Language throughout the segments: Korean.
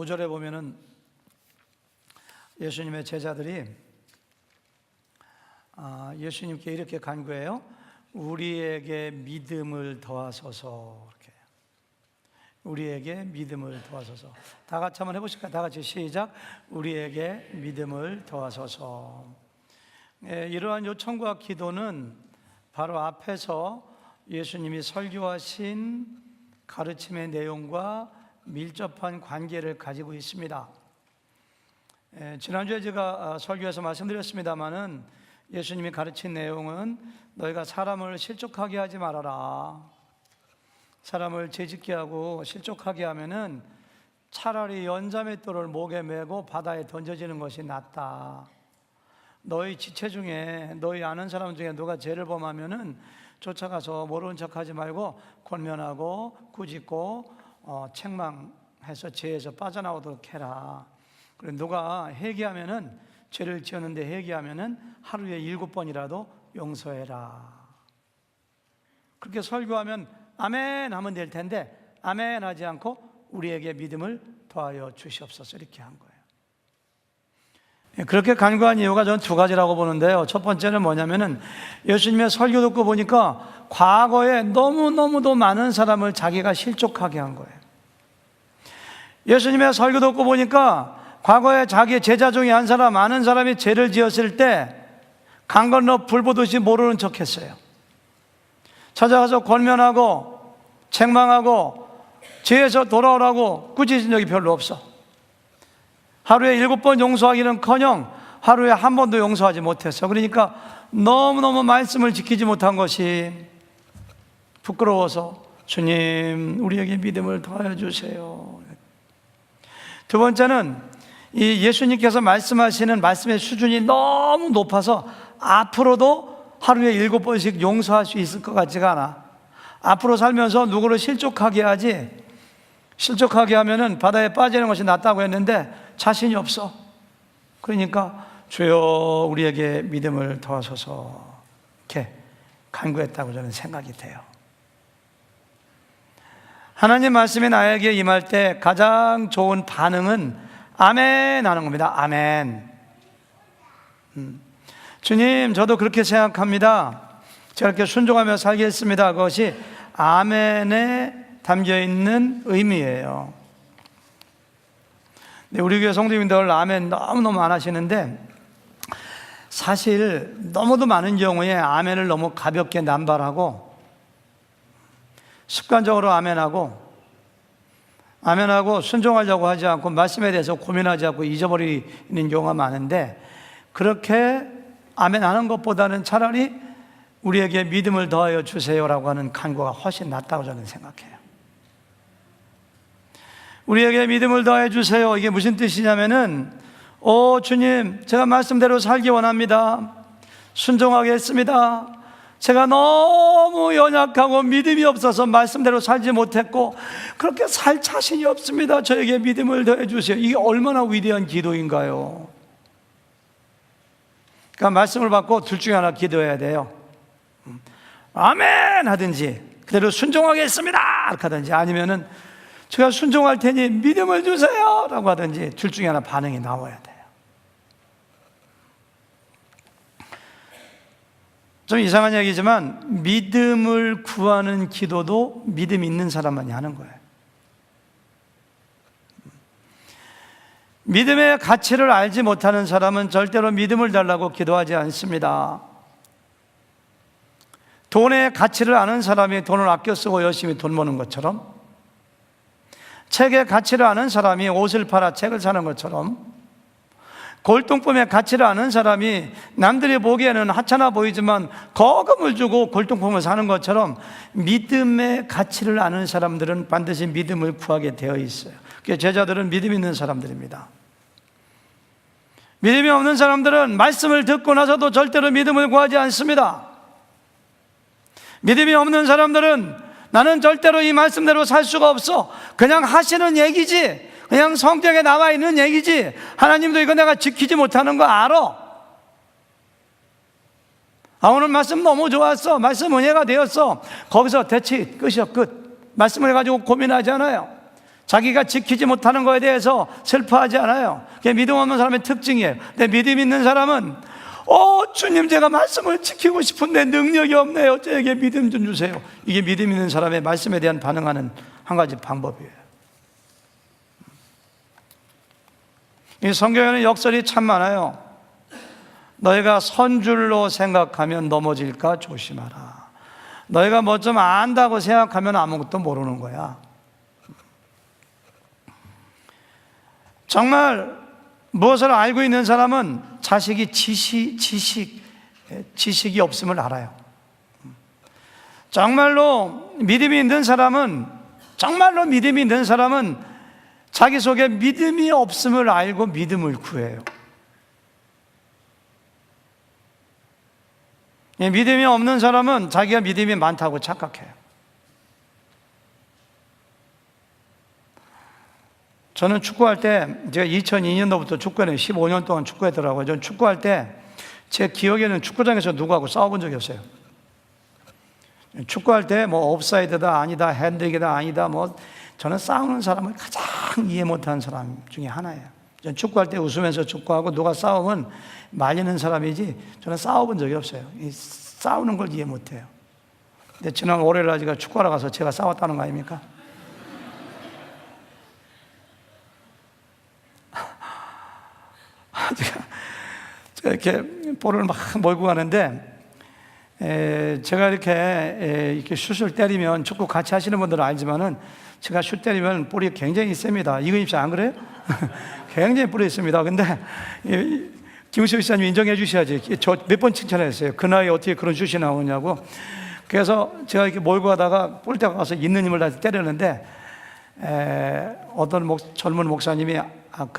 5절에 보면은 예수님의 제자들이 예수님께 이렇게 간구해요. 우리에게 믿음을 더하소서. 이렇게. 우리에게 믿음을 더하소서. 다 같이 한번 해보실까요? 다 같이 시작. 우리에게 믿음을 더하소서. 이러한 요청과 기도는 바로 앞에서 예수님이 설교하신 가르침의 내용과 밀접한 관계를 가지고 있습니다. 지난주에 제가 설교에서 말씀드렸습니다마는 예수님이 가르친 내용은 너희가 사람을 실족하게 하지 말아라. 사람을 죄짓게 하고 실족하게 하면은 차라리 연자맷돌을 목에 메고 바다에 던져지는 것이 낫다. 너희 지체 중에 너희 아는 사람 중에 누가 죄를 범하면은 쫓아가서 모르는 척하지 말고 권면하고 꾸짖고 책망해서 죄에서 빠져나오도록 해라. 그리고 누가 회개하면은 죄를 지었는데 회개하면은 하루에 7번이라도 용서해라. 그렇게 설교하면 아멘 하면 될 텐데 아멘 하지 않고 우리에게 믿음을 더하여 주시옵소서 이렇게 한 거예요. 그렇게 간구한 이유가 저는 두 가지라고 보는데요. 첫 번째는 뭐냐면은 예수님의 설교 듣고 보니까 과거에 너무너무도 많은 사람을 자기가 실족하게 한 거예요. 예수님의 설교 듣고 보니까 과거에 자기 제자 중에 한 사람, 아는 사람이 죄를 지었을 때 강 건너 불 보듯이 모르는 척 했어요. 찾아가서 권면하고 책망하고 죄에서 돌아오라고 꾸짖은 적이 별로 없어. 하루에 7번 용서하기는커녕 하루에 한 번도 용서하지 못했어. 그러니까 너무너무 말씀을 지키지 못한 것이 부끄러워서 주님 우리에게 믿음을 더하여 주세요. 두 번째는 이 예수님께서 말씀하시는 말씀의 수준이 너무 높아서 앞으로도 하루에 7번씩 용서할 수 있을 것 같지가 않아. 앞으로 살면서 누구를 실족하게 하지, 실족하게 하면은 바다에 빠지는 것이 낫다고 했는데 자신이 없어. 그러니까 주여 우리에게 믿음을 더하소서 이렇게 간구했다고 저는 생각이 돼요. 하나님 말씀이 나에게 임할 때 가장 좋은 반응은 아멘 하는 겁니다. 아멘. 주님 저도 그렇게 생각합니다. 제가 이렇게 순종하며 살겠습니다. 그것이 아멘에 담겨있는 의미예요. 우리 교회 성도님들 아멘 너무너무 안 하시는데 사실 너무도 많은 경우에 아멘을 너무 가볍게 남발하고 습관적으로 아멘하고 순종하려고 하지 않고 말씀에 대해서 고민하지 않고 잊어버리는 경우가 많은데 그렇게 아멘하는 것보다는 차라리 우리에게 믿음을 더하여 주세요라고 하는 간구가 훨씬 낫다고 저는 생각해요. 우리에게 믿음을 더해 주세요. 이게 무슨 뜻이냐면은 주님 제가 말씀대로 살기 원합니다. 순종하겠습니다. 제가 너무 연약하고 믿음이 없어서 말씀대로 살지 못했고 그렇게 살 자신이 없습니다. 저에게 믿음을 더해 주세요. 이게 얼마나 위대한 기도인가요? 그러니까 말씀을 받고 둘 중에 하나 기도해야 돼요. 아멘 하든지 그대로 순종하겠습니다 이렇게 하든지 아니면은 제가 순종할 테니 믿음을 주세요 라고 하든지 둘 중에 하나 반응이 나와야 돼요. 좀 이상한 얘기지만 믿음을 구하는 기도도 믿음 있는 사람만이 하는 거예요. 믿음의 가치를 알지 못하는 사람은 절대로 믿음을 달라고 기도하지 않습니다. 돈의 가치를 아는 사람이 돈을 아껴 쓰고 열심히 돈 버는 것처럼 책의 가치를 아는 사람이 옷을 팔아 책을 사는 것처럼 골동품의 가치를 아는 사람이 남들이 보기에는 하찮아 보이지만 거금을 주고 골동품을 사는 것처럼 믿음의 가치를 아는 사람들은 반드시 믿음을 구하게 되어 있어요. 제자들은 믿음 있는 사람들입니다. 믿음이 없는 사람들은 말씀을 듣고 나서도 절대로 믿음을 구하지 않습니다. 믿음이 없는 사람들은 나는 절대로 이 말씀대로 살 수가 없어. 그냥 하시는 얘기지. 그냥 성경에 나와 있는 얘기지. 하나님도 이거 내가 지키지 못하는 거 알아. 오늘 말씀 너무 좋았어. 말씀 은혜가 되었어. 거기서 대치 끝이야 끝. 말씀을 가지고 고민하지 않아요. 자기가 지키지 못하는 것에 대해서 슬퍼하지 않아요. 그게 믿음 없는 사람의 특징이에요. 근데 믿음 있는 사람은 주님, 제가 말씀을 지키고 싶은데 능력이 없네요. 저에게 믿음 좀 주세요. 이게 믿음 있는 사람의 말씀에 대한 반응하는 한 가지 방법이에요. 이 성경에는 역설이 참 많아요. 너희가 선줄로 생각하면 넘어질까 조심하라. 너희가 뭐 좀 안다고 생각하면 아무것도 모르는 거야. 정말 무엇을 알고 있는 사람은 자식이 지식이 없음을 알아요. 정말로 믿음이 있는 사람은 자기 속에 믿음이 없음을 알고 믿음을 구해요. 믿음이 없는 사람은 자기가 믿음이 많다고 착각해요. 저는 축구할 때, 제가 2002년도부터 축구했는데 15년 동안 축구했더라고요. 저는 축구할 때 제 기억에는 축구장에서 누구하고 싸워본 적이 없어요. 축구할 때 뭐 옵사이드다 아니다, 핸드릭이다 아니다, 뭐 저는 싸우는 사람을 가장 이해 못하는 사람 중에 하나예요. 저는 축구할 때 웃으면서 축구하고 누가 싸우면 말리는 사람이지 저는 싸워본 적이 없어요. 싸우는 걸 이해 못해요. 근데 지난 월요일날 제가 축구하러 가서 제가 싸웠다는 거 아닙니까? 제가 이렇게 볼을 막 몰고 가는데 제가 이렇게 슛을 때리면, 축구 같이 하시는 분들은 알지만은 제가 슛 때리면 볼이 굉장히 셉니다. 이거 입시 안 그래요? 굉장히 볼이 있습니다. 근데 김우수 목사님 인정해 주셔야지. 저 몇 번 칭찬했어요. 그 나이에 어떻게 그런 슛이 나오냐고. 그래서 제가 이렇게 몰고 가다가 볼때가 가서 있는 힘을 다해서 때렸는데 어떤 젊은 목사님이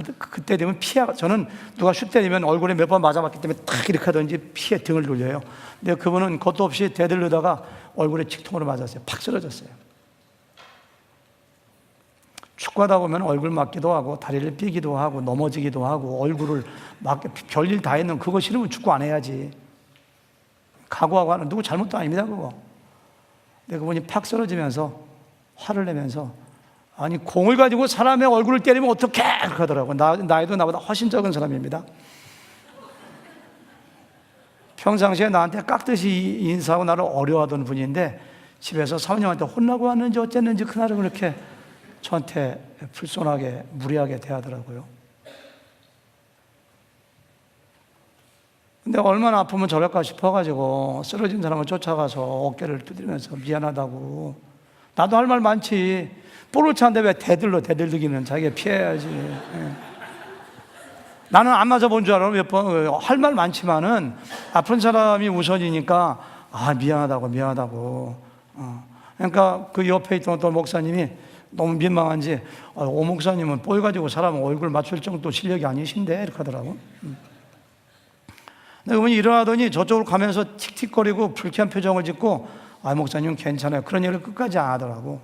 그때 되면 저는 누가 슛 때리면 얼굴에 몇 번 맞아봤기 때문에 탁 이렇게 하든지 피해 등을 돌려요. 근데 그분은 것도 없이 대들르다가 얼굴에 직통으로 맞았어요. 팍 쓰러졌어요. 축구하다 보면 얼굴 맞기도 하고 다리를 삐기도 하고 넘어지기도 하고 얼굴을 막 별일 다 했는, 그거 싫으면 축구 안 해야지. 각오하고 하는, 누구 잘못도 아닙니다 그거. 근데 그분이 팍 쓰러지면서 화를 내면서, 아니 공을 가지고 사람의 얼굴을 때리면 어떡해, 그렇게 하더라고요. 나이도 나보다 훨씬 적은 사람입니다. 평상시에 나한테 깍듯이 인사하고 나를 어려워하던 분인데 집에서 사모님한테 혼나고 왔는지 어쨌는지 그날은 그렇게 저한테 불손하게 무례하게 대하더라고요. 근데 얼마나 아프면 저럴까 싶어가지고 쓰러진 사람을 쫓아가서 어깨를 두드리면서 미안하다고, 나도 할 말 많지, 볼을 차는데 왜 대들기는 자기가 피해야지. 나는 안 맞아본 줄 알아. 몇 번 할 말 많지만은 아픈 사람이 우선이니까 미안하다고. 그러니까 그 옆에 있던 어떤 목사님이 너무 민망한지, 오 목사님은 볼 가지고 사람 얼굴 맞출 정도 실력이 아니신데, 이렇게 하더라고. 근데 그분이 일어나더니 저쪽으로 가면서 틱틱거리고 불쾌한 표정을 짓고, 목사님 괜찮아요, 그런 얘기를 끝까지 안 하더라고.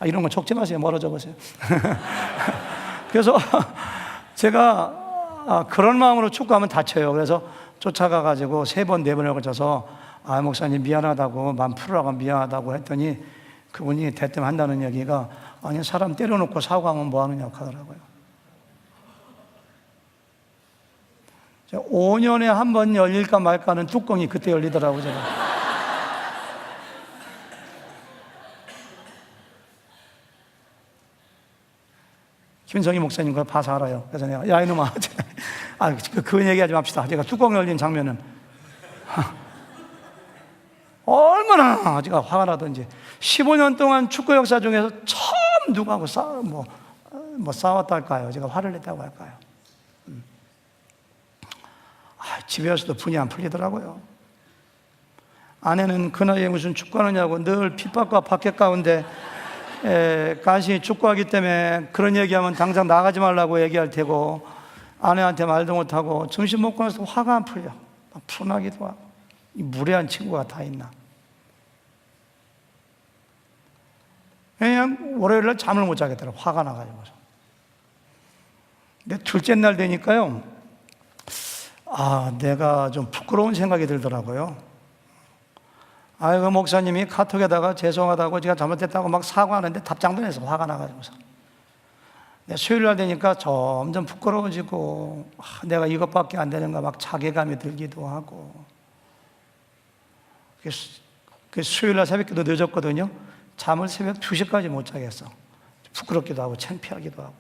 이런 거 적지 마세요. 멀어져 보세요. 그래서 제가 그런 마음으로 축구하면 다쳐요. 그래서 쫓아가 가지고 3번 4번을 걸쳐서 목사님 미안하다고, 마음 풀으라고 미안하다고 했더니 그분이 대뜸 한다는 얘기가, 아니 사람 때려놓고 사고하면 뭐 하느냐고 하더라고요. 5년에 한 번 열릴까 말까 하는 뚜껑이 그때 열리더라고요. 제가. 김성희 목사님 그거 봐서 알아요. 그래서 내가, 야 이놈아, 그 얘기하지 맙시다. 제가 뚜껑 열린 장면은 얼마나 제가 화가 나든지. 15년 동안 축구 역사 중에서 처음 누구하고 싸웠다 할까요? 제가 화를 냈다고 할까요? 집에 와서도 분이 안 풀리더라고요. 아내는 그 나이에 무슨 축구하느냐고 늘 핍박과 박해 가운데 간신히 축구하기 때문에 그런 얘기하면 당장 나가지 말라고 얘기할 테고, 아내한테 말도 못하고 점심 먹고 나서 화가 안 풀려. 막 푸나기도 하고. 이 무례한 친구가 다 있나. 그냥 월요일날 잠을 못 자겠더라고, 화가 나가지고. 근데 둘째 날 되니까요, 내가 좀 부끄러운 생각이 들더라고요. 아이고, 목사님이 카톡에다가 죄송하다고 제가 잘못했다고 막 사과하는데 답장도 안 해서 화가 나가지고서. 수요일 날 되니까 점점 부끄러워지고, 내가 이것밖에 안 되는가 막 자괴감이 들기도 하고. 그 수요일 날 새벽기도 늦었거든요. 잠을 새벽 2시까지 못 자겠어. 부끄럽기도 하고 창피하기도 하고,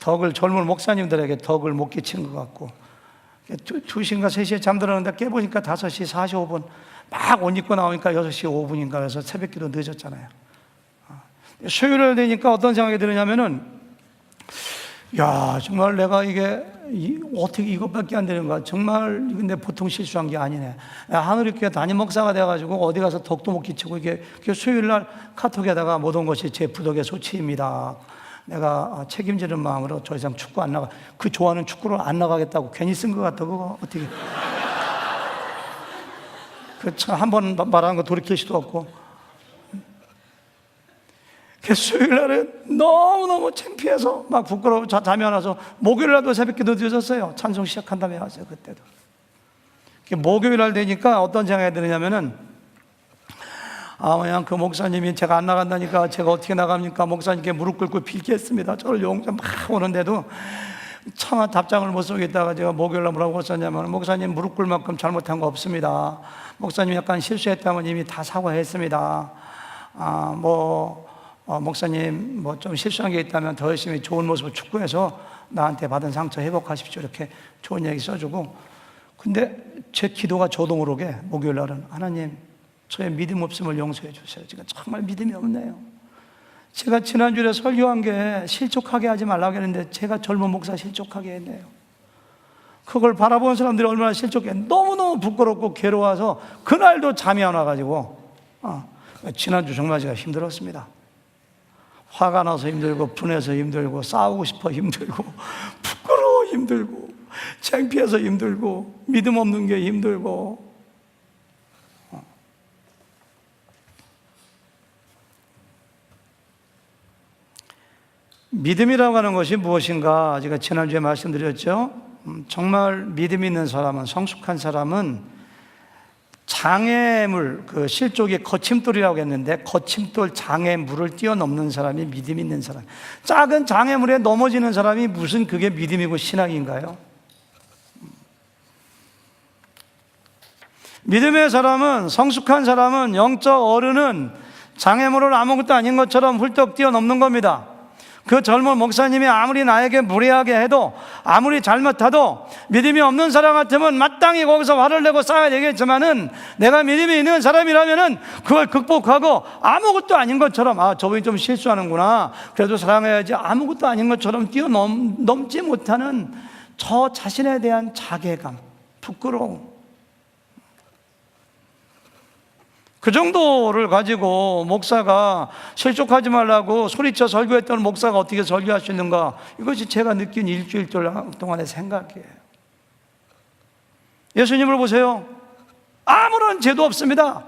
덕을, 젊은 목사님들에게 덕을 못 끼치는 것 같고. 2시인가 3시에 잠들었는데 깨보니까 5시 45분 막 옷 입고 나오니까 6시 5분인가 그래서 새벽기도 늦었잖아요. 수요일에 되니까 어떤 생각이 드느냐면은, 야, 정말 내가 이게 어떻게 이것밖에 안 되는가, 정말 근데 보통 실수한 게 아니네. 하늘교회 담임 목사가 돼가지고 어디 가서 덕도 못 끼치고, 이게 수요일 날 카톡에다가 모든 것이 제 부덕의 소치입니다. 내가 책임지는 마음으로 더 이상 축구 안 나가, 그 좋아하는 축구를 안 나가겠다고 괜히 쓴 것 같다. 그거 어떻게 한 번 말하는 거 돌이킬 수도 없고. 수요일 날은 너무너무 창피해서 막 부끄러워 잠이 안 와서 목요일 날도 새벽기도 늦었어요. 찬송 시작한 다음에 왔어요. 그때도. 목요일 날 되니까 어떤 생각이 드느냐면은, 그냥 그 목사님이 제가 안 나간다니까 제가 어떻게 나갑니까? 목사님께 무릎 꿇고 빌겠습니다. 저를 용서 막 오는데도 청한 답장을 못 쓰겠다가 제가 목요일 날 뭐라고 썼냐면, 목사님 무릎 꿇을 만큼 잘못한 거 없습니다. 목사님 약간 실수했다면 이미 다 사과했습니다. 목사님 뭐 좀 실수한 게 있다면 더 열심히 좋은 모습을 추구해서 나한테 받은 상처 회복하십시오. 이렇게 좋은 얘기 써주고. 근데 제 기도가 저동으로 오게 목요일 날은, 하나님 저의 믿음 없음을 용서해 주세요. 제가 정말 믿음이 없네요. 제가 지난주에 설교한 게 실족하게 하지 말라고 했는데 제가 젊은 목사 실족하게 했네요. 그걸 바라보는 사람들이 얼마나 실족해. 너무너무 부끄럽고 괴로워서 그날도 잠이 안 와가지고 지난주 정말 제가 힘들었습니다. 화가 나서 힘들고, 분해서 힘들고, 싸우고 싶어 힘들고, 부끄러워 힘들고, 창피해서 힘들고, 믿음 없는 게 힘들고. 믿음이라고 하는 것이 무엇인가 제가 지난주에 말씀드렸죠. 정말 믿음 있는 사람은, 성숙한 사람은 장애물, 그 실족의 거침돌이라고 했는데, 거침돌 장애물을 뛰어넘는 사람이 믿음 있는 사람. 작은 장애물에 넘어지는 사람이 무슨 그게 믿음이고 신앙인가요? 믿음의 사람은, 성숙한 사람은, 영적 어른은 장애물을 아무것도 아닌 것처럼 훌떡 뛰어넘는 겁니다. 그 젊은 목사님이 아무리 나에게 무례하게 해도, 아무리 잘못해도 믿음이 없는 사람 같으면 마땅히 거기서 화를 내고 싸워야 되겠지만은, 내가 믿음이 있는 사람이라면은 그걸 극복하고 아무것도 아닌 것처럼, 저분이 좀 실수하는구나, 그래도 사랑해야지, 아무것도 아닌 것처럼 뛰어넘지 못하는 저 자신에 대한 자괴감, 부끄러움, 그 정도를 가지고 목사가 실족하지 말라고 소리쳐 설교했던 목사가 어떻게 설교할 수 있는가, 이것이 제가 느낀 일주일 동안의 생각이에요. 예수님을 보세요. 아무런 죄도 없습니다.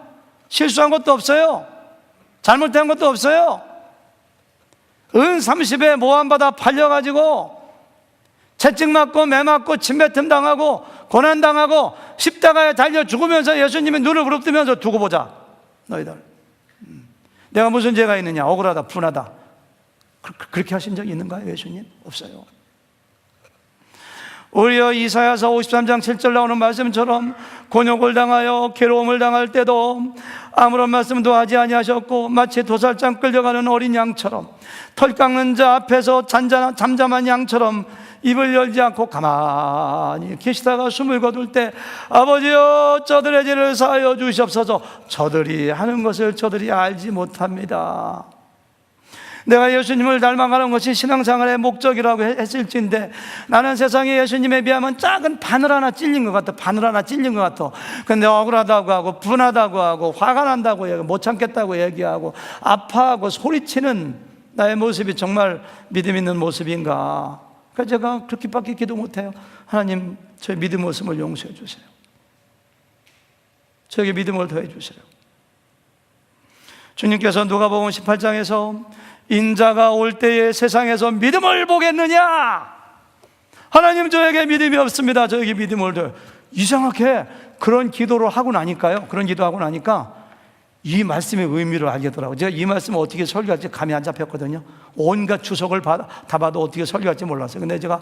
실수한 것도 없어요. 잘못한 것도 없어요. 은 30에 모함받아 팔려가지고 채찍 맞고 매 맞고 침뱉음 당하고 고난당하고 십자가에 달려 죽으면서 예수님이 눈을 부릅뜨면서 두고 보자 너희들, 내가 무슨 죄가 있느냐, 억울하다, 분하다, 그렇게 하신 적 있는가요? 예수님? 없어요. 오히려 이사야서 53장 7절 나오는 말씀처럼 곤욕을 당하여 괴로움을 당할 때도 아무런 말씀도 하지 아니하셨고, 마치 도살장 끌려가는 어린 양처럼, 털 깎는 자 앞에서 잠잠한 양처럼 입을 열지 않고 가만히 계시다가 숨을 거둘 때, 아버지여 저들의 죄를 사하여 주시옵소서. 저들이 하는 것을 저들이 알지 못합니다. 내가 예수님을 닮아가는 것이 신앙생활의 목적이라고 했을진데, 나는 세상에 예수님에 비하면 작은 바늘 하나 찔린 것 같아. 바늘 하나 찔린 것 같아. 근데 억울하다고 하고 분하다고 하고 화가 난다고 얘기하고 못 참겠다고 얘기하고 아파하고 소리치는 나의 모습이 정말 믿음 있는 모습인가? 그래서 제가 그렇게밖에 기도 못해요. 하나님, 저의 믿음 없음을 용서해 주세요. 저에게 믿음을 더해 주세요. 주님께서 누가복음 18장에서 인자가 올 때에 세상에서 믿음을 보겠느냐? 하나님, 저에게 믿음이 없습니다. 저에게 믿음을 더해. 이상하게 그런 기도를 하고 나니까요. 그런 기도하고 나니까 이 말씀의 의미를 알게 되더라고요. 제가 이 말씀을 어떻게 설교할지 감이 안 잡혔거든요. 온갖 주석을 다 봐도 어떻게 설교할지 몰랐어요. 근데 제가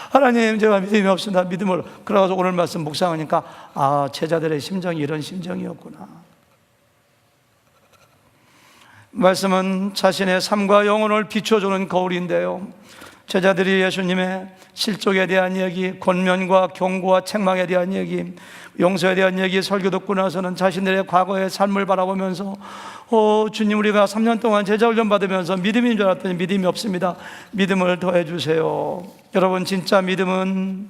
하나님, 제가 믿음이 없습니다. 믿음을. 그래서 오늘 말씀 묵상하니까 아, 제자들의 심정이 이런 심정이었구나. 말씀은 자신의 삶과 영혼을 비춰주는 거울인데요, 제자들이 예수님의 실족에 대한 얘기, 권면과 경고와 책망에 대한 얘기, 용서에 대한 얘기 설교 듣고 나서는 자신들의 과거의 삶을 바라보면서 주님, 우리가 3년 동안 제자훈련 받으면서 믿음인 줄 알았더니 믿음이 없습니다. 믿음을 더해 주세요. 여러분, 진짜 믿음이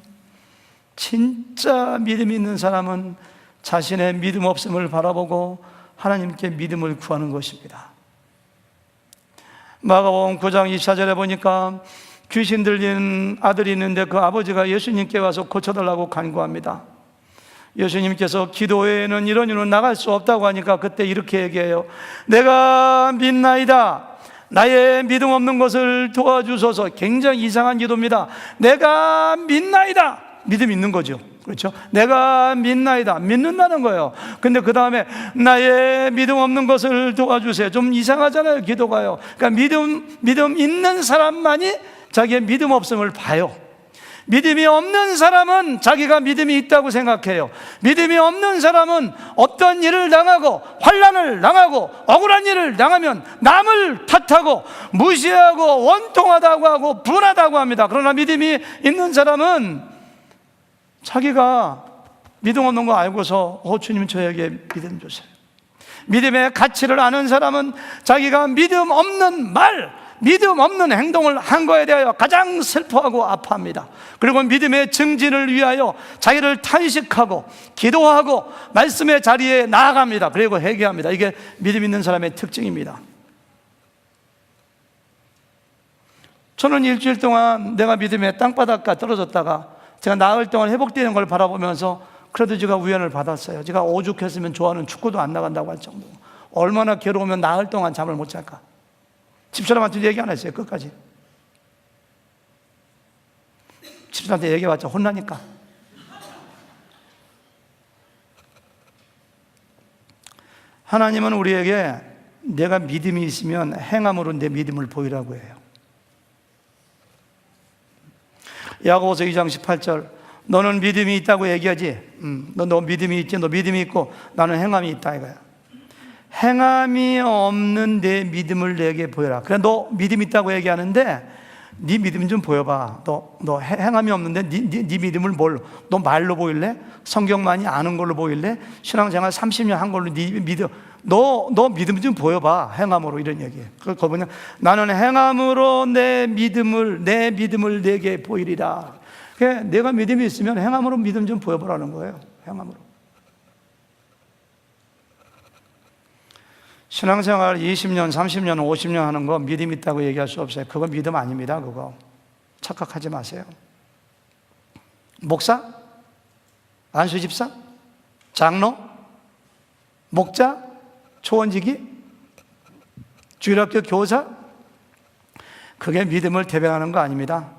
있는 사람은 자신의 믿음 없음을 바라보고 하나님께 믿음을 구하는 것입니다. 마가복음 9장 2절에 보니까 귀신 들린 아들이 있는데 그 아버지가 예수님께 와서 고쳐달라고 간구합니다. 예수님께서 기도회에는 이런 이유는 나갈 수 없다고 하니까 그때 이렇게 얘기해요. 내가 믿나이다. 나의 믿음 없는 것을 도와주소서. 굉장히 이상한 기도입니다. 내가 믿나이다. 믿음 있는 거죠. 그렇죠? 내가 믿나이다. 믿는다는 거예요. 근데 그 다음에 나의 믿음 없는 것을 도와주세요. 좀 이상하잖아요, 기도가요. 그러니까 믿음 있는 사람만이 자기의 믿음 없음을 봐요. 믿음이 없는 사람은 자기가 믿음이 있다고 생각해요. 믿음이 없는 사람은 어떤 일을 당하고 환난을 당하고 억울한 일을 당하면 남을 탓하고 무시하고 원통하다고 하고 분하다고 합니다. 그러나 믿음이 있는 사람은 자기가 믿음 없는 거 알고서 주님, 저에게 믿음 주세요. 믿음의 가치를 아는 사람은 자기가 믿음 없는 말, 믿음 없는 행동을 한 거에 대하여 가장 슬퍼하고 아파합니다. 그리고 믿음의 증진을 위하여 자기를 탄식하고 기도하고 말씀의 자리에 나아갑니다. 그리고 회개합니다. 이게 믿음 있는 사람의 특징입니다. 저는 일주일 동안 내가 믿음의 땅바닥까지 떨어졌다가 제가 나흘 동안 회복되는 걸 바라보면서 그래도 제가 우연을 받았어요. 제가 오죽했으면 좋아하는 축구도 안 나간다고 할 정도로. 얼마나 괴로우면 나흘 동안 잠을 못 잘까. 집사람한테 얘기 안 했어요, 끝까지. 집사람한테 얘기해봤자 혼나니까. 하나님은 우리에게 내가 믿음이 있으면 행함으로 내 믿음을 보이라고 해요. 야고보서 2장 18절, 너는 믿음이 있다고 얘기하지. 너 믿음이 있지. 너 믿음이 있고 나는 행함이 있다 이거야. 행함이 없는 내 믿음을 내게 보여라. 그래, 너 믿음 있다고 얘기하는데 네 믿음 좀 보여봐. 너 행함이 없는데 네 믿음을 뭘로? 너 말로 보일래? 성경 많이 아는 걸로 보일래? 신앙생활 30년 한 걸로 네 믿음, 너 믿음 좀 보여봐. 행함으로. 이런 얘기예요. 그거 뭐냐? 나는 행함으로 내 믿음을 내게 보이리라. 그러니까 내가 믿음이 있으면 행함으로 믿음 좀 보여보라는 거예요. 행함으로. 신앙생활 20년, 30년, 50년 하는 거 믿음 있다고 얘기할 수 없어요. 그거 믿음 아닙니다. 그거 착각하지 마세요. 목사? 안수집사? 장로? 목자? 초원지기? 주일학교 교사? 그게 믿음을 대변하는 거 아닙니다.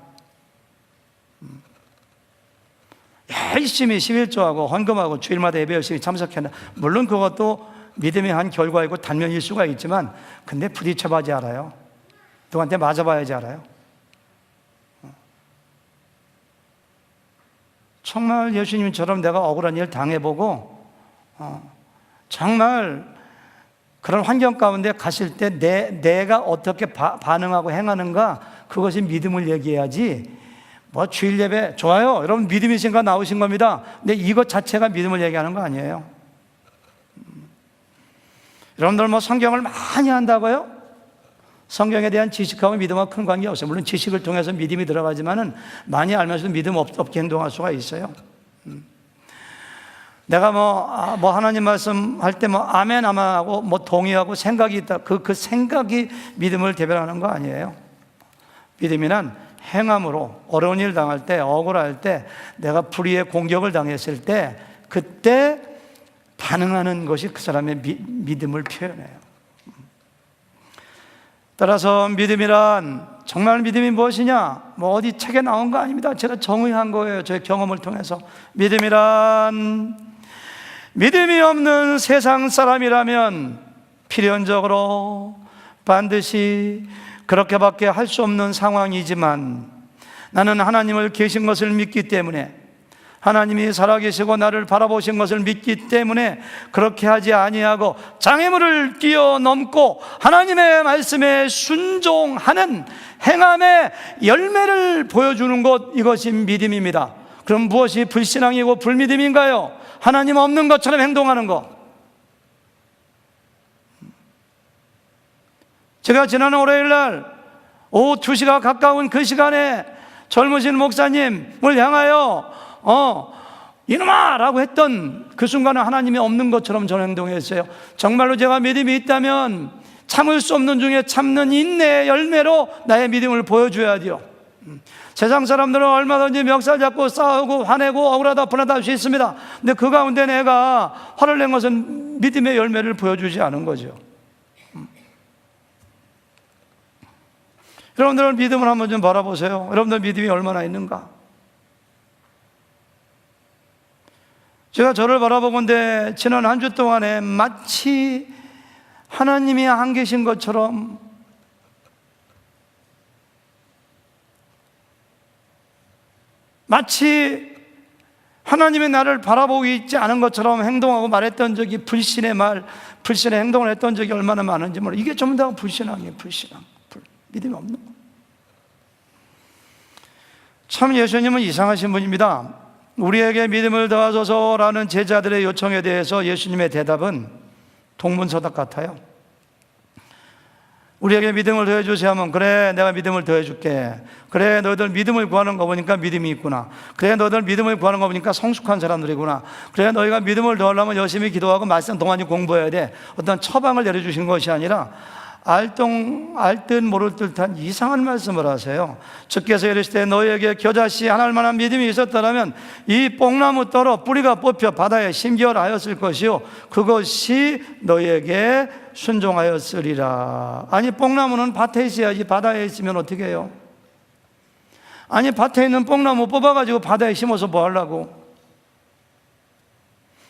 열심히 11조하고 헌금하고 주일마다 예배 열심히 참석했나, 물론 그것도 믿음의 한 결과이고 단면일 수가 있지만, 근데 부딪혀봐야지 알아요. 누구한테 맞아봐야지 알아요. 정말 예수님처럼 내가 억울한 일 당해보고 정말 그런 환경 가운데 갔을 때 내가 어떻게 반응하고 행하는가, 그것이 믿음을 얘기해야지. 뭐 주일 예배 좋아요, 여러분 믿음이신가 나오신 겁니다. 근데 이것 자체가 믿음을 얘기하는 거 아니에요. 여러분들 뭐 성경을 많이 한다고요? 성경에 대한 지식하고 믿음과 큰 관계 없어요. 물론 지식을 통해서 믿음이 들어가지만은 많이 알면서도 믿음 없게 행동할 수가 있어요. 내가 뭐 하나님 말씀할 때 아멘 하고 동의하고 생각이 있다. 그 생각이 믿음을 대변하는 거 아니에요. 믿음이란 행함으로 어려운 일 당할 때, 억울할 때, 내가 불의의 공격을 당했을 때 그때 반응하는 것이 그 사람의 믿음을 표현해요. 따라서 믿음이란 정말 믿음이 무엇이냐? 뭐 어디 책에 나온 거 아닙니다. 제가 정의한 거예요. 저의 경험을 통해서. 믿음이란 믿음이 없는 세상 사람이라면 필연적으로 반드시 그렇게밖에 할 수 없는 상황이지만 나는 하나님을 계신 것을 믿기 때문에, 하나님이 살아계시고 나를 바라보신 것을 믿기 때문에 그렇게 하지 아니하고 장애물을 뛰어넘고 하나님의 말씀에 순종하는 행함의 열매를 보여주는 것, 이것이 믿음입니다. 그럼 무엇이 불신앙이고 불믿음인가요? 하나님 없는 것처럼 행동하는 것. 제가 지난 월요일 날 오후 2시가 가까운 그 시간에 젊으신 목사님을 향하여 이놈아! 라고 했던 그 순간에 하나님이 없는 것처럼 저는 행동했어요. 정말로 제가 믿음이 있다면 참을 수 없는 중에 참는 인내의 열매로 나의 믿음을 보여줘야 돼요. 세상 사람들은 얼마든지 멱살 잡고 싸우고 화내고 억울하다 분하다 할 수 있습니다. 근데 그 가운데 내가 화를 낸 것은 믿음의 열매를 보여주지 않은 거죠. 여러분들 믿음을 한번 좀 바라보세요. 여러분들 믿음이 얼마나 있는가? 제가 저를 바라보건대 지난 한 주 동안에 마치 하나님이 안 계신 것처럼, 마치 하나님의 나를 바라보고 있지 않은 것처럼 행동하고 말했던 적이, 불신의 말, 불신의 행동을 했던 적이 얼마나 많은지 몰라요. 이게 전부 다 불신앙이에요. 불신앙, 믿음이 없는 거. 참 예수님은 이상하신 분입니다. 우리에게 믿음을 더하소서라는 제자들의 요청에 대해서 예수님의 대답은 동문서답 같아요. 우리에게 믿음을 더해 주세요 하면, 그래 내가 믿음을 더해 줄게. 그래 너희들 믿음을 구하는 거 보니까 믿음이 있구나. 그래 너희들 믿음을 구하는 거 보니까 성숙한 사람들이구나. 그래 너희가 믿음을 더하려면 열심히 기도하고 말씀 동안히 공부해야 돼. 어떤 처방을 내려주시는 것이 아니라 알 듯 모를 듯한 이상한 말씀을 하세요. 주께서 이르시되 너희에게 겨자씨 하나일 만한 믿음이 있었더라면 이 뽕나무 떨어 뿌리가 뽑혀 바다에 심겨라하였을 것이요 그것이 너희에게 순종하였으리라. 아니 뽕나무는 밭에 있어야지 바다에 있으면 어떻게 해요? 아니 밭에 있는 뽕나무 뽑아가지고 바다에 심어서 뭐 하려고?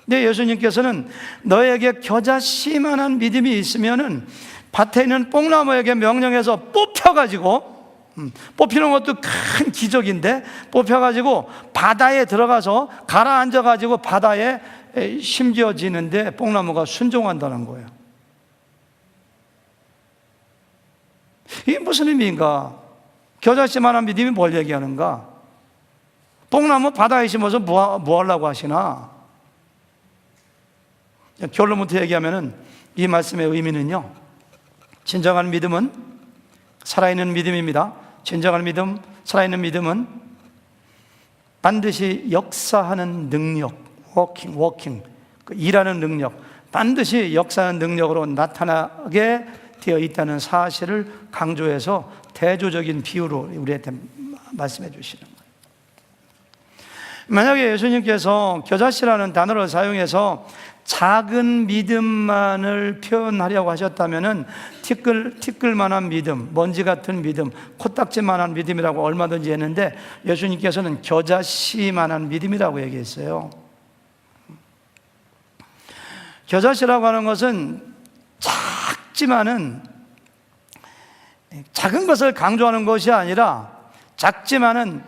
근데 예수님께서는 너희에게 겨자씨만한 믿음이 있으면은 밭에 있는 뽕나무에게 명령해서 뽑혀가지고, 뽑히는 것도 큰 기적인데, 뽑혀가지고 바다에 들어가서 가라앉아가지고 바다에 심겨지는데 뽕나무가 순종한다는 거예요. 이게 무슨 의미인가? 겨자씨만한 믿음이 뭘 얘기하는가? 뽕나무 바다에 심어서 뭐 하려고 하시나? 결론부터 얘기하면은 이 말씀의 의미는요, 진정한 믿음은 살아있는 믿음입니다. 진정한 믿음, 살아있는 믿음은 반드시 역사하는 능력, 워킹, 그 일하는 능력, 반드시 역사하는 능력으로 나타나게 되어 있다는 사실을 강조해서 대조적인 비유로 우리한테 말씀해 주시는 거예요. 만약에 예수님께서 겨자씨라는 단어를 사용해서 작은 믿음만을 표현하려고 하셨다면은 티끌만한 믿음, 먼지 같은 믿음, 코딱지만한 믿음이라고 얼마든지 했는데 예수님께서는 겨자씨만한 믿음이라고 얘기했어요. 겨자씨라고 하는 것은 작지만은, 작은 것을 강조하는 것이 아니라 작지만은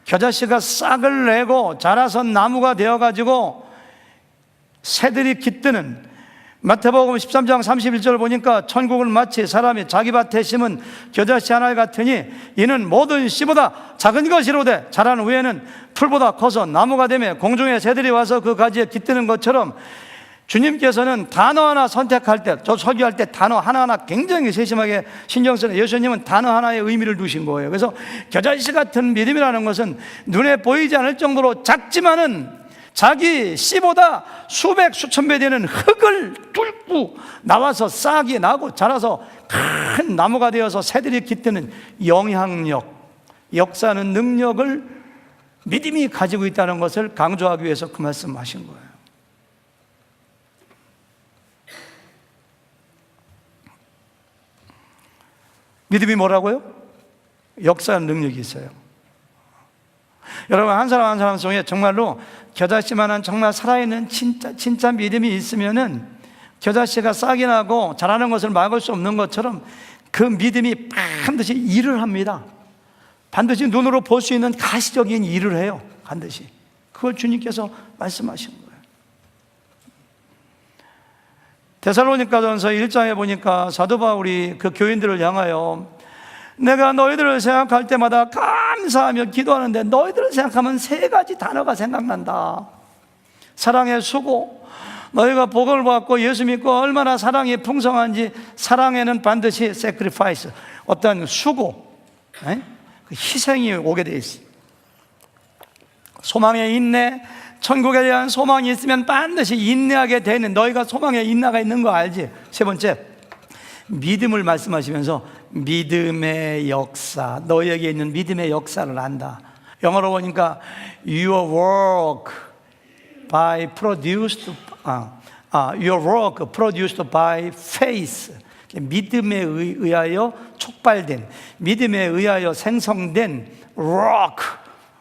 겨자씨가 싹을 내고 자라서 나무가 되어가지고 새들이 깃드는, 마태복음 13장 31절을 보니까 천국은 마치 사람이 자기 밭에 심은 겨자씨 하나 같으니 이는 모든 씨보다 작은 것이로되 자란 후에는 풀보다 커서 나무가 되며 공중의 새들이 와서 그 가지에 깃드는 것처럼, 주님께서는 단어 하나 선택할 때, 저 설교할 때 단어 하나하나 굉장히 세심하게 신경 쓰는, 예수님은 단어 하나의 의미를 두신 거예요. 그래서 겨자씨 같은 믿음이라는 것은 눈에 보이지 않을 정도로 작지만은 자기 씨보다 수백 수천 배 되는 흙을 뚫고 나와서 싹이 나고 자라서 큰 나무가 되어서 새들이 깃드는 영향력, 역사하는 능력을 믿음이 가지고 있다는 것을 강조하기 위해서 그 말씀하신 거예요. 믿음이 뭐라고요? 역사하는 능력이 있어요. 여러분, 한 사람 한 사람 속에 정말로 겨자씨만한 정말 살아있는 진짜 믿음이 있으면은 겨자씨가 싹이 나고 자라는 것을 막을 수 없는 것처럼 그 믿음이 반드시 일을 합니다. 반드시 눈으로 볼 수 있는 가시적인 일을 해요. 반드시. 그걸 주님께서 말씀하시는 거예요. 데살로니가전서 1장에 보니까 사도 바울이 그 교인들을 향하여 내가 너희들을 생각할 때마다 감사하며 기도하는데 너희들을 생각하면 세 가지 단어가 생각난다. 사랑의 수고. 너희가 복을 받고 예수 믿고 얼마나 사랑이 풍성한지 사랑에는 반드시 sacrifice, 어떤 수고, 그 희생이 오게 돼 있어요. 소망의 인내, 천국에 대한 소망이 있으면 반드시 인내하게 되는, 너희가 소망에 인내가 있는 거 알지? 세 번째, 믿음을 말씀하시면서 믿음의 역사, 너희에게 있는 믿음의 역사를 안다. 영어로 보니까 your work produced by faith. 믿음에 의하여 촉발된, 믿음에 의하여 생성된 work,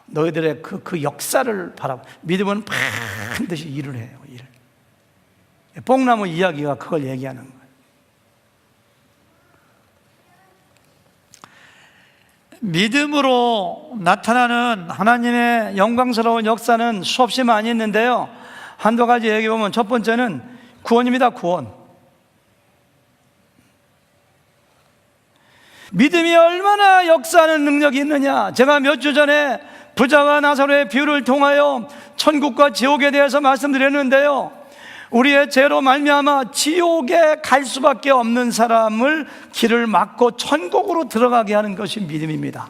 너희들의 그 역사를 바라보. 믿음은 반드시 일을 해요. 일. 뽕나무 이야기가 그걸 얘기하는 거예요. 믿음으로 나타나는 하나님의 영광스러운 역사는 수없이 많이 있는데요, 한두 가지 얘기해 보면 첫 번째는 구원입니다. 구원. 믿음이 얼마나 역사하는 능력이 있느냐. 제가 몇 주 전에 부자와 나사로의 비유를 통하여 천국과 지옥에 대해서 말씀드렸는데요, 우리의 죄로 말미암아 지옥에 갈 수밖에 없는 사람을 길을 막고 천국으로 들어가게 하는 것이 믿음입니다.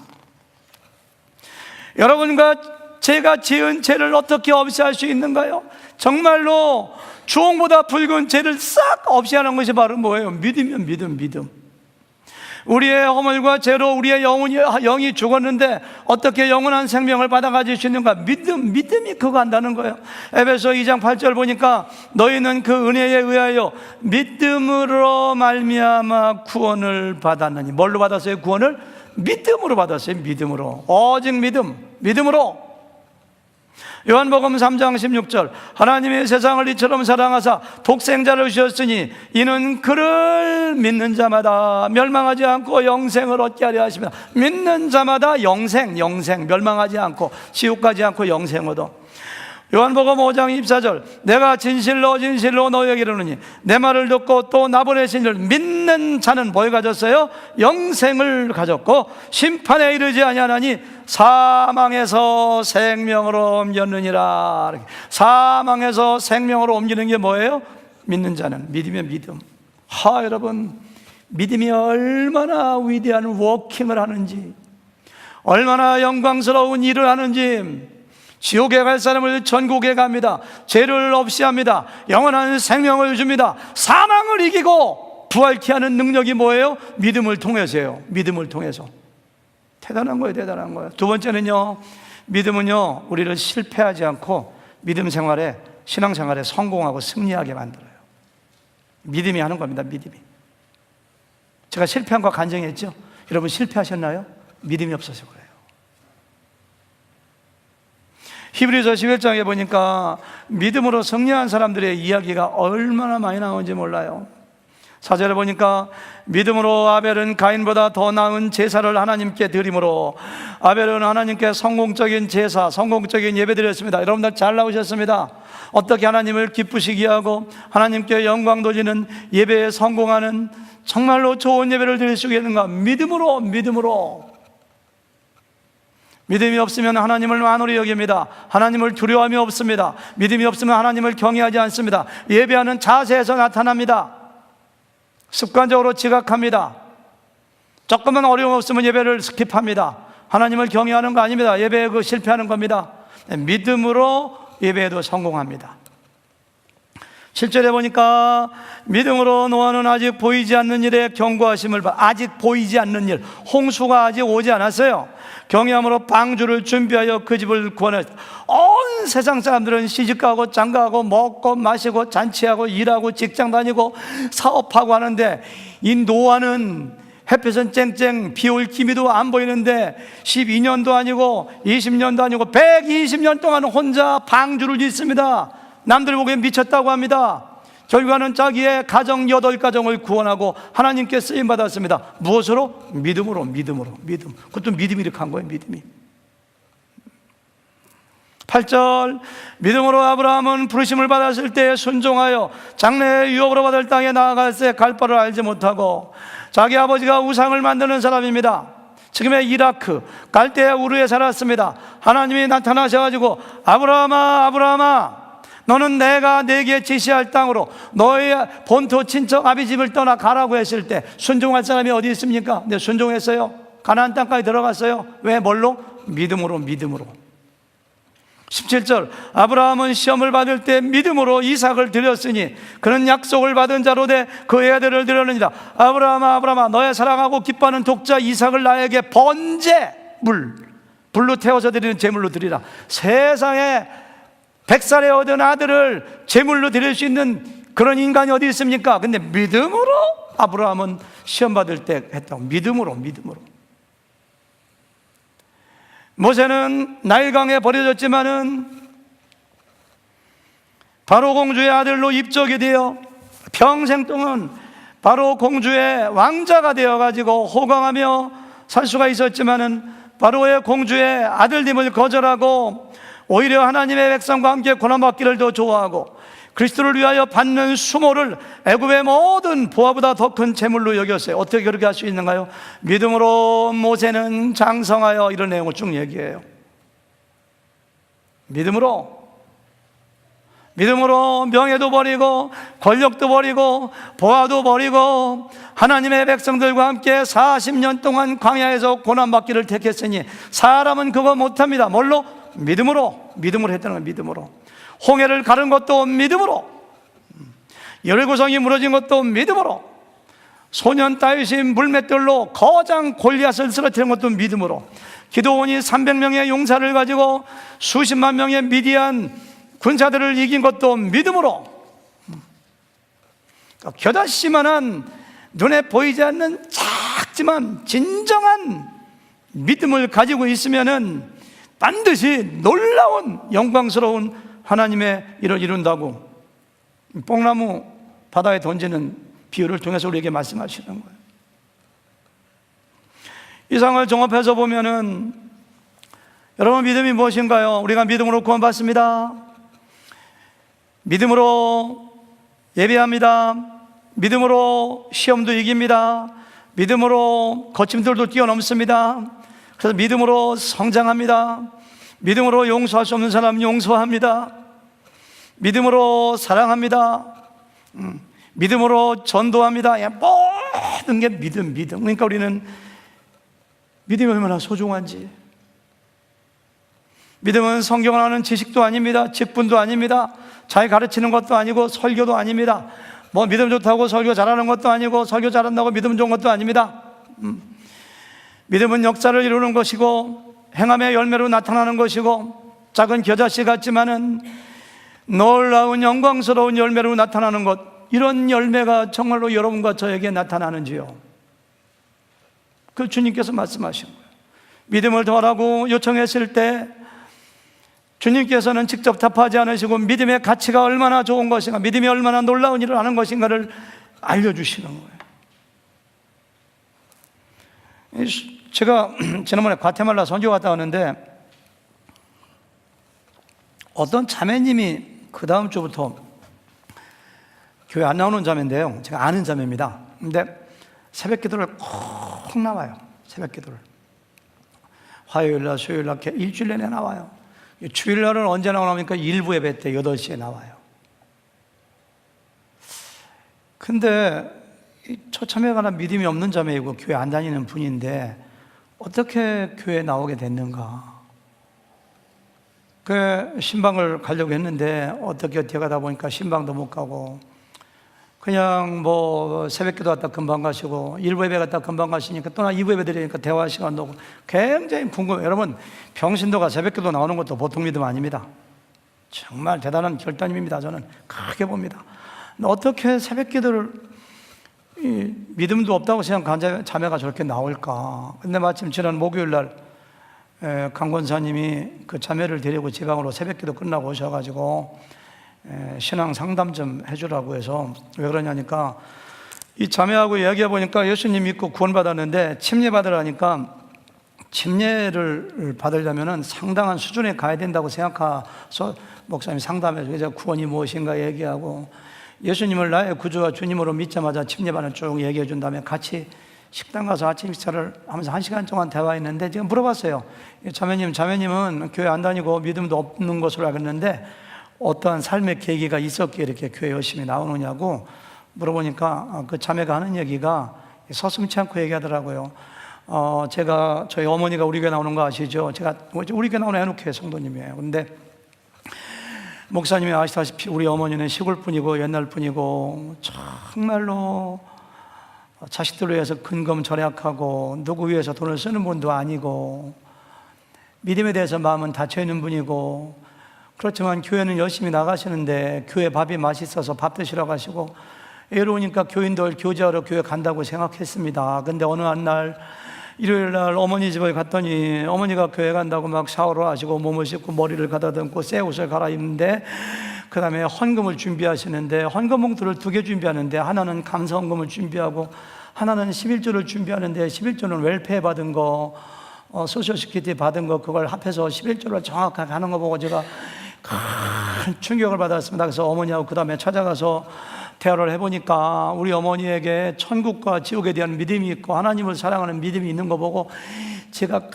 여러분과 제가 지은 죄를 어떻게 없애할 수 있는가요? 정말로 주홍보다 붉은 죄를 싹 없애하는 것이 바로 뭐예요? 믿음이면 믿음. 우리의 허물과 죄로 우리의 영이 죽었는데 어떻게 영원한 생명을 받아 가질 수 있는가? 믿음이 그거 한다는 거예요. 에베소 2장 8절 보니까 너희는 그 은혜에 의하여 믿음으로 말미암아 구원을 받았느니. 뭘로 받았어요? 구원을? 믿음으로 받았어요. 믿음으로. 오직 믿음으로. 요한복음 3장 16절 하나님이 세상을 이처럼 사랑하사 독생자를 주셨으니 이는 그를 믿는 자마다 멸망하지 않고 영생을 얻게 하려 하십니다. 믿는 자마다 영생, 멸망하지 않고 지옥 가지 않고 영생 얻어. 요한복음 5장 24절 내가 진실로 너희에게 이르노니 내 말을 듣고 또 나 보내신 이를 믿는 자는 뭘 가졌어요? 영생을 가졌고 심판에 이르지 아니하나니 사망에서 생명으로 옮겼느니라. 사망에서 생명으로 옮기는 게 뭐예요? 믿는 자는. 믿으면 믿음. 여러분, 믿음이 얼마나 위대한 워킹을 하는지, 얼마나 영광스러운 일을 하는지. 지옥에 갈 사람을 천국에 갑니다. 죄를 없이 합니다. 영원한 생명을 줍니다. 사망을 이기고 부활케 하는 능력이 뭐예요? 믿음을 통해서예요. 믿음을 통해서. 대단한 거예요. 두 번째는요, 믿음은요 우리를 실패하지 않고 믿음 생활에, 신앙생활에 성공하고 승리하게 만들어요. 믿음이 하는 겁니다. 믿음이. 제가 실패한 거 간증했죠? 여러분 실패하셨나요? 믿음이 없어서 그래요. 히브리서 11장에 보니까 믿음으로 승리한 사람들의 이야기가 얼마나 많이 나오는지 몰라요. 4절에 보니까 믿음으로 아벨은 가인보다 더 나은 제사를 하나님께 드림으로 아벨은 하나님께 성공적인 제사, 성공적인 예배 드렸습니다. 여러분들 잘 나오셨습니다. 어떻게 하나님을 기쁘시게 하고 하나님께 영광 돌리는 예배에 성공하는 정말로 좋은 예배를 드릴 수 있는가? 믿음으로. 믿음이 없으면 하나님을 만홀히 여깁니다. 하나님을 두려움이 없습니다. 믿음이 없으면 하나님을 경외하지 않습니다. 예배하는 자세에서 나타납니다. 습관적으로 지각합니다. 조금만 어려움 없으면 예배를 스킵합니다. 하나님을 경외하는 거 아닙니다. 예배에 실패하는 겁니다. 믿음으로 예배에도 성공합니다. 7절에 보니까 믿음으로 노아는 아직 보이지 않는 일에 경고하심을 아직 보이지 않는 일, 홍수가 아직 오지 않았어요. 경외함으로 방주를 준비하여 그 집을 구원했다. 온 세상 사람들은 시집가고 장가가고 먹고 마시고 잔치하고 일하고 직장 다니고 사업하고 하는데 이 노아는 햇볕은 쨍쨍, 비 올 기미도 안 보이는데 12년도 아니고 20년도 아니고 120년 동안 혼자 방주를 짓습니다. 남들 보기엔 미쳤다고 합니다. 결과는 자기의 가정 8가정을 구원하고 하나님께 쓰임받았습니다. 무엇으로? 믿음으로. 믿음. 그것도 믿음이 이렇게 한 거예요. 믿음이. 8절, 믿음으로 아브라함은 부르심을 받았을 때 순종하여 장래의 유업으로 받을 땅에 나아갈새 갈 바를 알지 못하고, 자기 아버지가 우상을 만드는 사람입니다. 지금의 이라크 갈대아 우르에 살았습니다. 하나님이 나타나셔가지고 아브라함아 너는 내가 네게 지시할 땅으로 너의 본토 친척 아비집을 떠나 가라고 했을 때 순종할 사람이 어디 있습니까? 네, 순종했어요. 가나안 땅까지 들어갔어요. 왜? 뭘로? 믿음으로. 17절, 아브라함은 시험을 받을 때 믿음으로 이삭을 드렸으니 그는 약속을 받은 자로 돼 그의 아들을 드렸느니라. 아브라함아 너의 사랑하고 기뻐하는 독자 이삭을 나에게 번제 불로 태워서 드리는 제물로 드리라. 세상에 100살에 얻은 아들을 제물로 드릴 수 있는 그런 인간이 어디 있습니까? 근데 믿음으로 아브라함은 시험 받을 때 했다고. 믿음으로. 모세는 나일강에 버려졌지만은 바로 공주의 아들로 입적이 되어 평생 동안 바로 공주의 왕자가 되어가지고 호강하며 살 수가 있었지만은 바로의 공주의 아들님을 거절하고 오히려 하나님의 백성과 함께 고난받기를 더 좋아하고 그리스도를 위하여 받는 수모를 애굽의 모든 보화보다 더 큰 재물로 여겼어요. 어떻게 그렇게 할 수 있는가요? 믿음으로 모세는 장성하여, 이런 내용을 쭉 얘기해요. 믿음으로 명예도 버리고 권력도 버리고 보화도 버리고 하나님의 백성들과 함께 40년 동안 광야에서 고난받기를 택했으니 사람은 그거 못합니다. 뭘로? 믿음으로 했다는 거예요. 믿음으로. 홍해를 가른 것도 믿음으로, 여리고성이 무너진 것도 믿음으로, 소년 다윗이 물맷돌로 거장 골리앗을 쓰러뜨린 것도 믿음으로, 기드온이 300명의 용사를 가지고 수십만 명의 미디안 군사들을 이긴 것도 믿음으로, 겨자씨만한 눈에 보이지 않는 작지만 진정한 믿음을 가지고 있으면은 반드시 놀라운 영광스러운 하나님의 일을 이룬다고 뽕나무 바다에 던지는 비유를 통해서 우리에게 말씀하시는 거예요. 이 상을 종합해서 보면은 여러분, 믿음이 무엇인가요? 우리가 믿음으로 구원받습니다. 믿음으로 예배합니다. 믿음으로 시험도 이깁니다. 믿음으로 거침들도 뛰어넘습니다. 그래서 믿음으로 성장합니다. 믿음으로 용서할 수 없는 사람 용서합니다. 믿음으로 사랑합니다. 믿음으로 전도합니다. 모든 게 믿음. 그러니까 우리는 믿음이 얼마나 소중한지. 믿음은 성경을 아는 지식도 아닙니다. 직분도 아닙니다. 잘 가르치는 것도 아니고 설교도 아닙니다. 뭐 믿음 좋다고 설교 잘하는 것도 아니고 설교 잘한다고 믿음 좋은 것도 아닙니다. 믿음은 역사를 이루는 것이고 행함의 열매로 나타나는 것이고 작은 겨자씨 같지만은 놀라운 영광스러운 열매로 나타나는 것, 이런 열매가 정말로 여러분과 저에게 나타나는지요? 그 주님께서 말씀하신 거예요. 믿음을 더하라고 요청했을 때 주님께서는 직접 답하지 않으시고 믿음의 가치가 얼마나 좋은 것인가, 믿음이 얼마나 놀라운 일을 하는 것인가를 알려주시는 거예요. 제가 지난번에 과테말라 선교 갔다 왔는데 어떤 자매님이 그 다음 주부터 교회 안 나오는 자매인데요, 제가 아는 자매입니다. 근데 새벽 기도를 꼭 나와요. 새벽 기도를 화요일날 수요일날 일주일 내내 나와요. 주일날은 언제 나오니까 일부 예배 때 8시에 나와요. 근데 처참해가나 믿음이 없는 자매이고 교회 안 다니는 분인데 어떻게 교회에 나오게 됐는가? 그 신방을 가려고 했는데 어떻게 가다 보니까 신방도 못 가고 그냥 뭐 새벽기도 갔다 금방 가시고 일부 예배 갔다 금방 가시니까 또 나 2부 예배 드리니까 대화 시간도 없고 굉장히 궁금해요. 여러분, 병신도가 새벽기도 나오는 것도 보통 믿음 아닙니다. 정말 대단한 결단입니다. 저는 크게 봅니다. 어떻게 새벽기도를 믿음도 없다고 생각한 자매가 저렇게 나올까? 근데 마침 지난 목요일 날 강권사님이 그 자매를 데리고 지방으로 새벽기도 끝나고 오셔가지고 신앙 상담 좀 해주라고 해서, 왜 그러냐니까 이 자매하고 이야기해 보니까 예수님 믿고 구원받았는데 침례 받으라니까, 침례를 받으려면 상당한 수준에 가야 된다고 생각해서 목사님 상담해서, 그래서 구원이 무엇인가 얘기하고, 예수님을 나의 구주와 주님으로 믿자마자 침례반을 쭉 얘기해 준 다음에 같이 식당 가서 아침 식사를 하면서 1시간 동안 대화했는데, 지금 물어봤어요. 자매님은 교회 안 다니고 믿음도 없는 것으로 알겠는데 어떠한 삶의 계기가 있었기에 이렇게 교회 열심히 나오느냐고 물어보니까 그 자매가 하는 얘기가 서슴지 않고 얘기하더라고요. 저희 어머니가 우리 교회 나오는 거 아시죠? 제가 우리 교회 나오는 애녹회 성도님이에요. 근데 목사님이 아시다시피 우리 어머니는 시골 분이고 옛날 분이고 정말로 자식들을 위해서 근검 절약하고 누구 위해서 돈을 쓰는 분도 아니고 믿음에 대해서 마음은 닫혀있는 분이고, 그렇지만 교회는 열심히 나가시는데 교회 밥이 맛있어서 밥 드시라고 하시고, 애로우니까 교인들 교제하러 교회 간다고 생각했습니다. 근데 어느 한 날 일요일 날 어머니 집에 갔더니 어머니가 교회 간다고 막 샤워를 하시고 몸을 씻고 머리를 가다듬고 새 옷을 갈아입는데, 그 다음에 헌금을 준비하시는데 헌금 봉투를 2개 준비하는데, 하나는 감사 헌금을 준비하고 하나는 11조를 준비하는데, 11조는 웰페어 받은 거, 소셜시큐리티 받은 거, 그걸 합해서 11조를 정확하게 하는 거 보고 제가 큰 충격을 받았습니다. 그래서 어머니하고 그 다음에 찾아가서 대화를 해보니까 우리 어머니에게 천국과 지옥에 대한 믿음이 있고 하나님을 사랑하는 믿음이 있는 거 보고 제가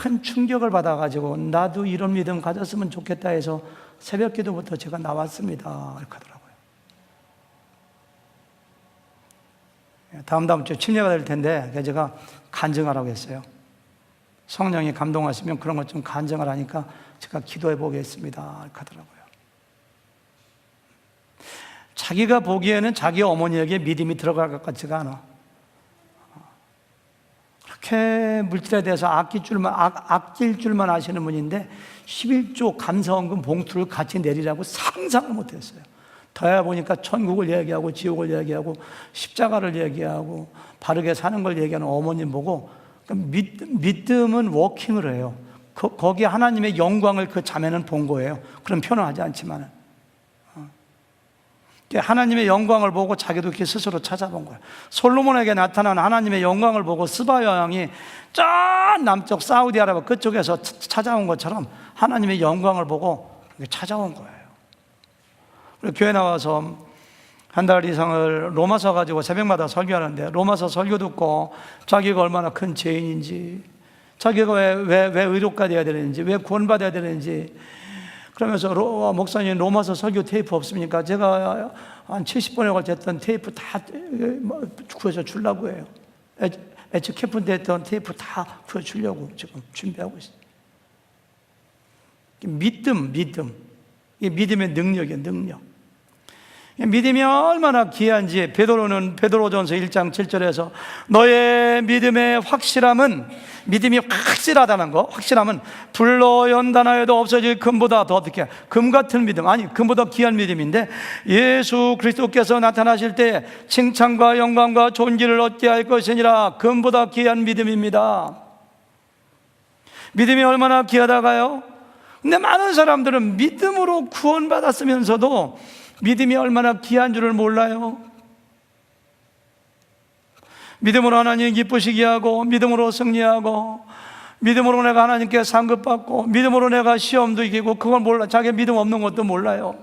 큰 충격을 받아가지고 나도 이런 믿음 가졌으면 좋겠다 해서 새벽 기도부터 제가 나왔습니다. 이렇게 하더라고요. 다음 주에 침례가 될 텐데 제가 간증하라고 했어요. 성령이 감동하시면 그런 것 좀 간증을 하니까 제가 기도해 보겠습니다. 이렇게 하더라고요. 자기가 보기에는 자기 어머니에게 믿음이 들어갈 것 같지가 않아. 그렇게 물질에 대해서 아낄 줄만 아시는 분인데 11조 감사원금 봉투를 같이 내리라고 상상을 못했어요. 더해 보니까 천국을 얘기하고 지옥을 얘기하고 십자가를 얘기하고 바르게 사는 걸 얘기하는 어머님 보고, 믿음은 워킹을 해요. 거기에 하나님의 영광을 그 자매는 본 거예요. 그런 표현은 하지 않지만 하나님의 영광을 보고 자기도 이렇게 스스로 찾아본 거예요. 솔로몬에게 나타난 하나님의 영광을 보고 스바 여왕이 저 남쪽 사우디아라비아 그쪽에서 찾아온 것처럼 하나님의 영광을 보고 찾아온 거예요. 그리고 교회 나와서 한 달 이상을 로마서 가지고 새벽마다 설교하는데, 로마서 설교 듣고 자기가 얼마나 큰 죄인인지, 자기가 왜 의롭가 돼야 되는지, 왜 구원받아야 되는지, 그러면서 목사님 로마서 설교 테이프 없습니까? 제가 한 70번에 걸쳤던 테이프 다 구해서 주려고 해요. 에치 캠프 때 했던 테이프 다 구해주려고 지금 준비하고 있어요. 믿음. 이게 믿음의 능력이에요, 능력. 믿음이 얼마나 귀한지 베드로전서 1장 7절에서 너의 믿음의 확실함은, 믿음이 확실하다는 거, 확실함은 불로 연단하여도 없어질 금보다 더 어떻게 금 같은 믿음, 아니 금보다 귀한 믿음인데, 예수 그리스도께서 나타나실 때 칭찬과 영광과 존귀를 얻게 할 것이니라. 금보다 귀한 믿음입니다. 믿음이 얼마나 귀하다가요? 근데 많은 사람들은 믿음으로 구원받았으면서도 믿음이 얼마나 귀한 줄을 몰라요. 믿음으로 하나님 기쁘시게 하고, 믿음으로 승리하고, 믿음으로 내가 하나님께 상급받고, 믿음으로 내가 시험도 이기고, 그걸 몰라. 자기 믿음 없는 것도 몰라요.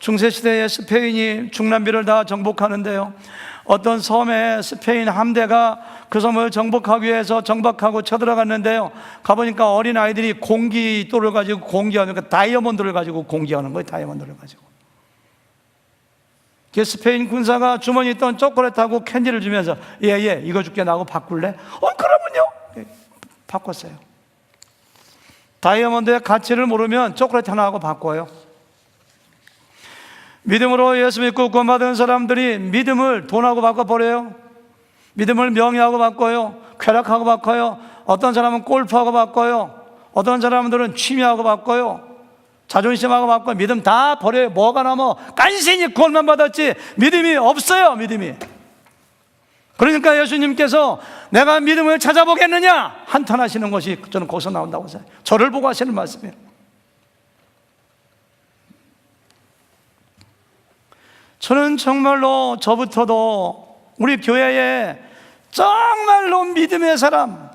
중세시대에 스페인이 중남미를 다 정복하는데요, 어떤 섬에 스페인 함대가 그 섬을 정복하기 위해서 정박하고 쳐들어갔는데요, 가보니까 어린 아이들이 공기돌을 가지고 공기하는, 다이아몬드를 가지고 공기하는 거예요. 다이아몬드를 가지고. 스페인 군사가 주머니에 있던 초콜릿하고 캔디를 주면서 예 이거 줄게, 나하고 바꿀래? 그러면요, 바꿨어요. 다이아몬드의 가치를 모르면 초콜릿 하나하고 바꿔요. 믿음으로 예수 믿고 구원받은 사람들이 믿음을 돈하고 바꿔버려요. 믿음을 명예하고 바꿔요. 쾌락하고 바꿔요. 어떤 사람은 골프하고 바꿔요. 어떤 사람들은 취미하고 바꿔요. 자존심하고 받고 믿음 다 버려요. 뭐가 남아? 간신히 구원만 받았지 믿음이 없어요. 믿음이. 그러니까 예수님께서 내가 믿음을 찾아보겠느냐 한탄하시는 것이 저는 거기서 나온다고 생각해요. 저를 보고 하시는 말씀이에요. 저는 정말로 저부터도 우리 교회에 정말로 믿음의 사람,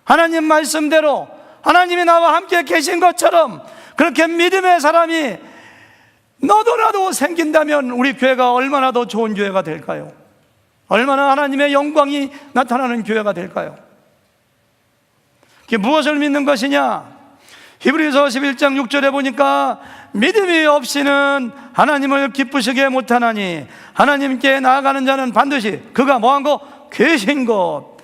하나님 말씀대로 하나님이 나와 함께 계신 것처럼 그렇게 믿음의 사람이 너도나도 생긴다면 우리 교회가 얼마나 더 좋은 교회가 될까요? 얼마나 하나님의 영광이 나타나는 교회가 될까요? 그게 무엇을 믿는 것이냐? 히브리서 11장 6절에 보니까 믿음이 없이는 하나님을 기쁘시게 못하나니 하나님께 나아가는 자는 반드시 그가 뭐한 거? 계신 것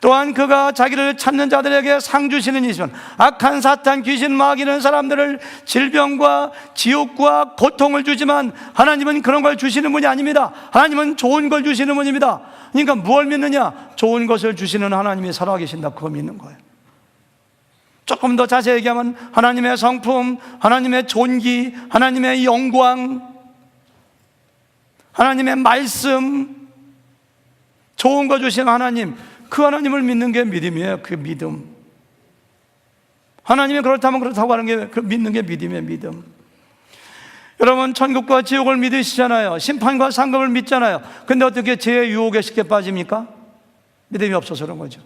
또한 그가 자기를 찾는 자들에게 상 주시는 이시면 악한 사탄, 귀신, 마귀는 사람들을 질병과 지옥과 고통을 주지만 하나님은 그런 걸 주시는 분이 아닙니다. 하나님은 좋은 걸 주시는 분입니다. 그러니까 무엇을 믿느냐? 좋은 것을 주시는 하나님이 살아계신다, 그거 믿는 거예요. 조금 더 자세히 얘기하면 하나님의 성품, 하나님의 존귀, 하나님의 영광, 하나님의 말씀, 좋은 거 주시는 하나님, 그 하나님을 믿는 게 믿음이에요. 그 믿음. 하나님이 그렇다면 그렇다고 하는 게 그 믿는 게 믿음이에요. 믿음. 여러분 천국과 지옥을 믿으시잖아요. 심판과 상급을 믿잖아요. 근데 어떻게 죄의 유혹에 쉽게 빠집니까? 믿음이 없어서 그런 거죠.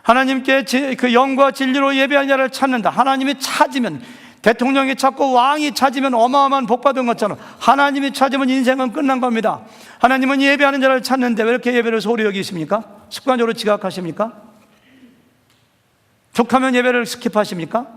하나님께 그 영과 진리로 예배하는 자를 찾는다. 하나님이 찾으면, 대통령이 찾고 왕이 찾으면 어마어마한 복 받은 것처럼 하나님이 찾으면 인생은 끝난 겁니다. 하나님은 예배하는 자를 찾는데 왜 이렇게 예배를 소홀히 여기십니까? 습관적으로 지각하십니까? 툭하면 예배를 스킵하십니까?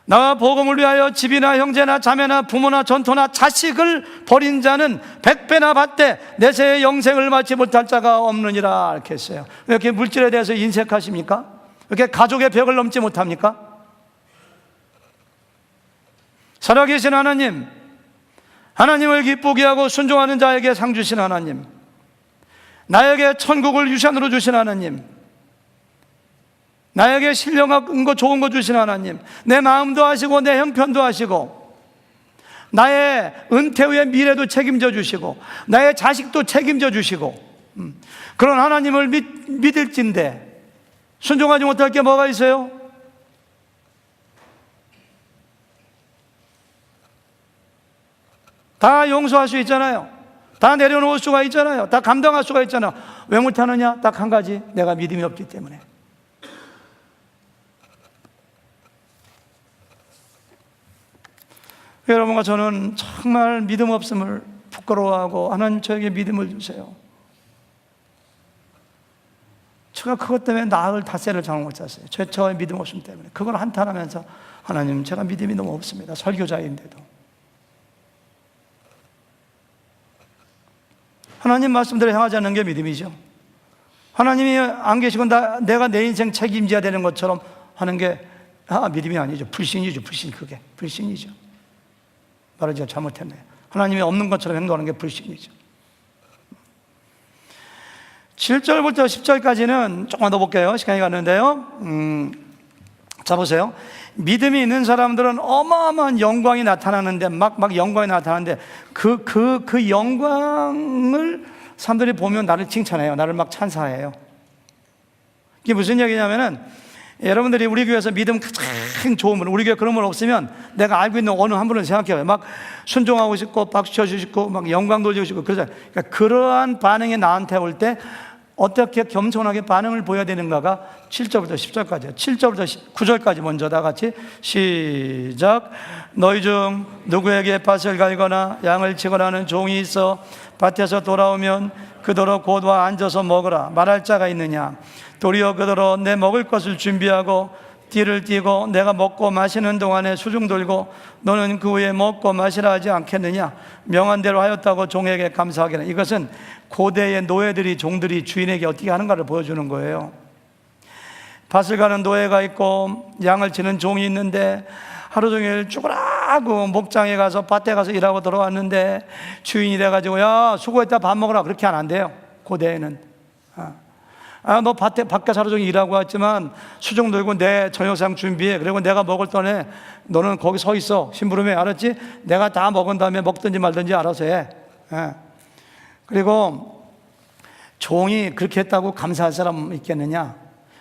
나와 복음을 위하여 집이나 형제나 자매나 부모나 전토나 자식을 버린 자는 100배나 받되 내세의 영생을 받지 못할 자가 없느니라 이렇게 했어요. 왜 이렇게 물질에 대해서 인색하십니까? 왜 이렇게 가족의 벽을 넘지 못합니까? 살아계신 하나님, 하나님을 기쁘게 하고 순종하는 자에게 상 주신 하나님, 나에게 천국을 유산으로 주신 하나님, 나에게 신령한 거 좋은 거 주신 하나님, 내 마음도 하시고 내 형편도 하시고 나의 은퇴 후의 미래도 책임져 주시고 나의 자식도 책임져 주시고 그런 하나님을 믿을진데 순종하지 못할 게 뭐가 있어요? 다 용서할 수 있잖아요. 다 내려놓을 수가 있잖아요. 다 감당할 수가 있잖아요. 왜 못하느냐? 딱 한 가지, 내가 믿음이 없기 때문에. 여러분과 저는 정말 믿음 없음을 부끄러워하고 하나님 저에게 믿음을 주세요. 제가 그것 때문에 나흘 닷새를 잠을 못 잤어요. 저의 믿음 없음 때문에. 그걸 한탄하면서 하나님 제가 믿음이 너무 없습니다. 설교자인데도. 하나님 말씀대로 행하지 않는 게 믿음이죠. 하나님이 안 계시고 내가 내 인생 책임져야 되는 것처럼 하는 게 믿음이 아니죠. 불신이죠. 불신. 그게 불신이죠. 말을 제가 잘못했네요. 하나님이 없는 것처럼 행동하는 게 불신이죠. 7절부터 10절까지는 조금만 더 볼게요. 시간이 갔는데요. 자 보세요. 믿음이 있는 사람들은 어마어마한 영광이 나타나는데 막 영광이 나타나는데 그 영광을 사람들이 보면 나를 칭찬해요. 나를 막 찬사해요. 이게 무슨 얘기냐면은 여러분들이 우리 교회에서 믿음 가장 좋은 분, 우리 교회 그런 분 없으면 내가 알고 있는 어느 한 분을 생각해요. 막 순종하고 싶고 박수 쳐주시고 막 영광 돌리고 싶고 그러잖아요. 그러니까 그러한 반응이 나한테 올 때 어떻게 겸손하게 반응을 보여야 되는가가 7절부터 10절까지예요. 7절부터 9절까지 먼저 다 같이 시작. 너희 중 누구에게 밭을 갈거나 양을 치거나 하는 종이 있어 밭에서 돌아오면 그더러 곧 와 앉아서 먹으라 말할 자가 있느냐? 도리어 그더러 내 먹을 것을 준비하고 띠를 띠고 내가 먹고 마시는 동안에 수중 돌고 너는 그 후에 먹고 마시라 하지 않겠느냐? 명한 대로 하였다고 종에게 감사하게는. 이것은 고대의 노예들이 종들이 주인에게 어떻게 하는가를 보여주는 거예요. 밭을 가는 노예가 있고 양을 치는 종이 있는데 하루 종일 죽으라고 목장에 가서 밭에 가서 일하고 들어왔는데 주인이 돼가지고 야 수고했다 밥 먹으라 그렇게 안 한대요. 고대에는 너 밖에 하루 종일 일하고 왔지만 수정 들고 내 저녁상 준비해. 그리고 내가 먹을 동안에 너는 거기 서 있어. 심부름해. 알았지? 내가 다 먹은 다음에 먹든지 말든지 알아서 해. 그리고 종이 그렇게 했다고 감사할 사람 있겠느냐?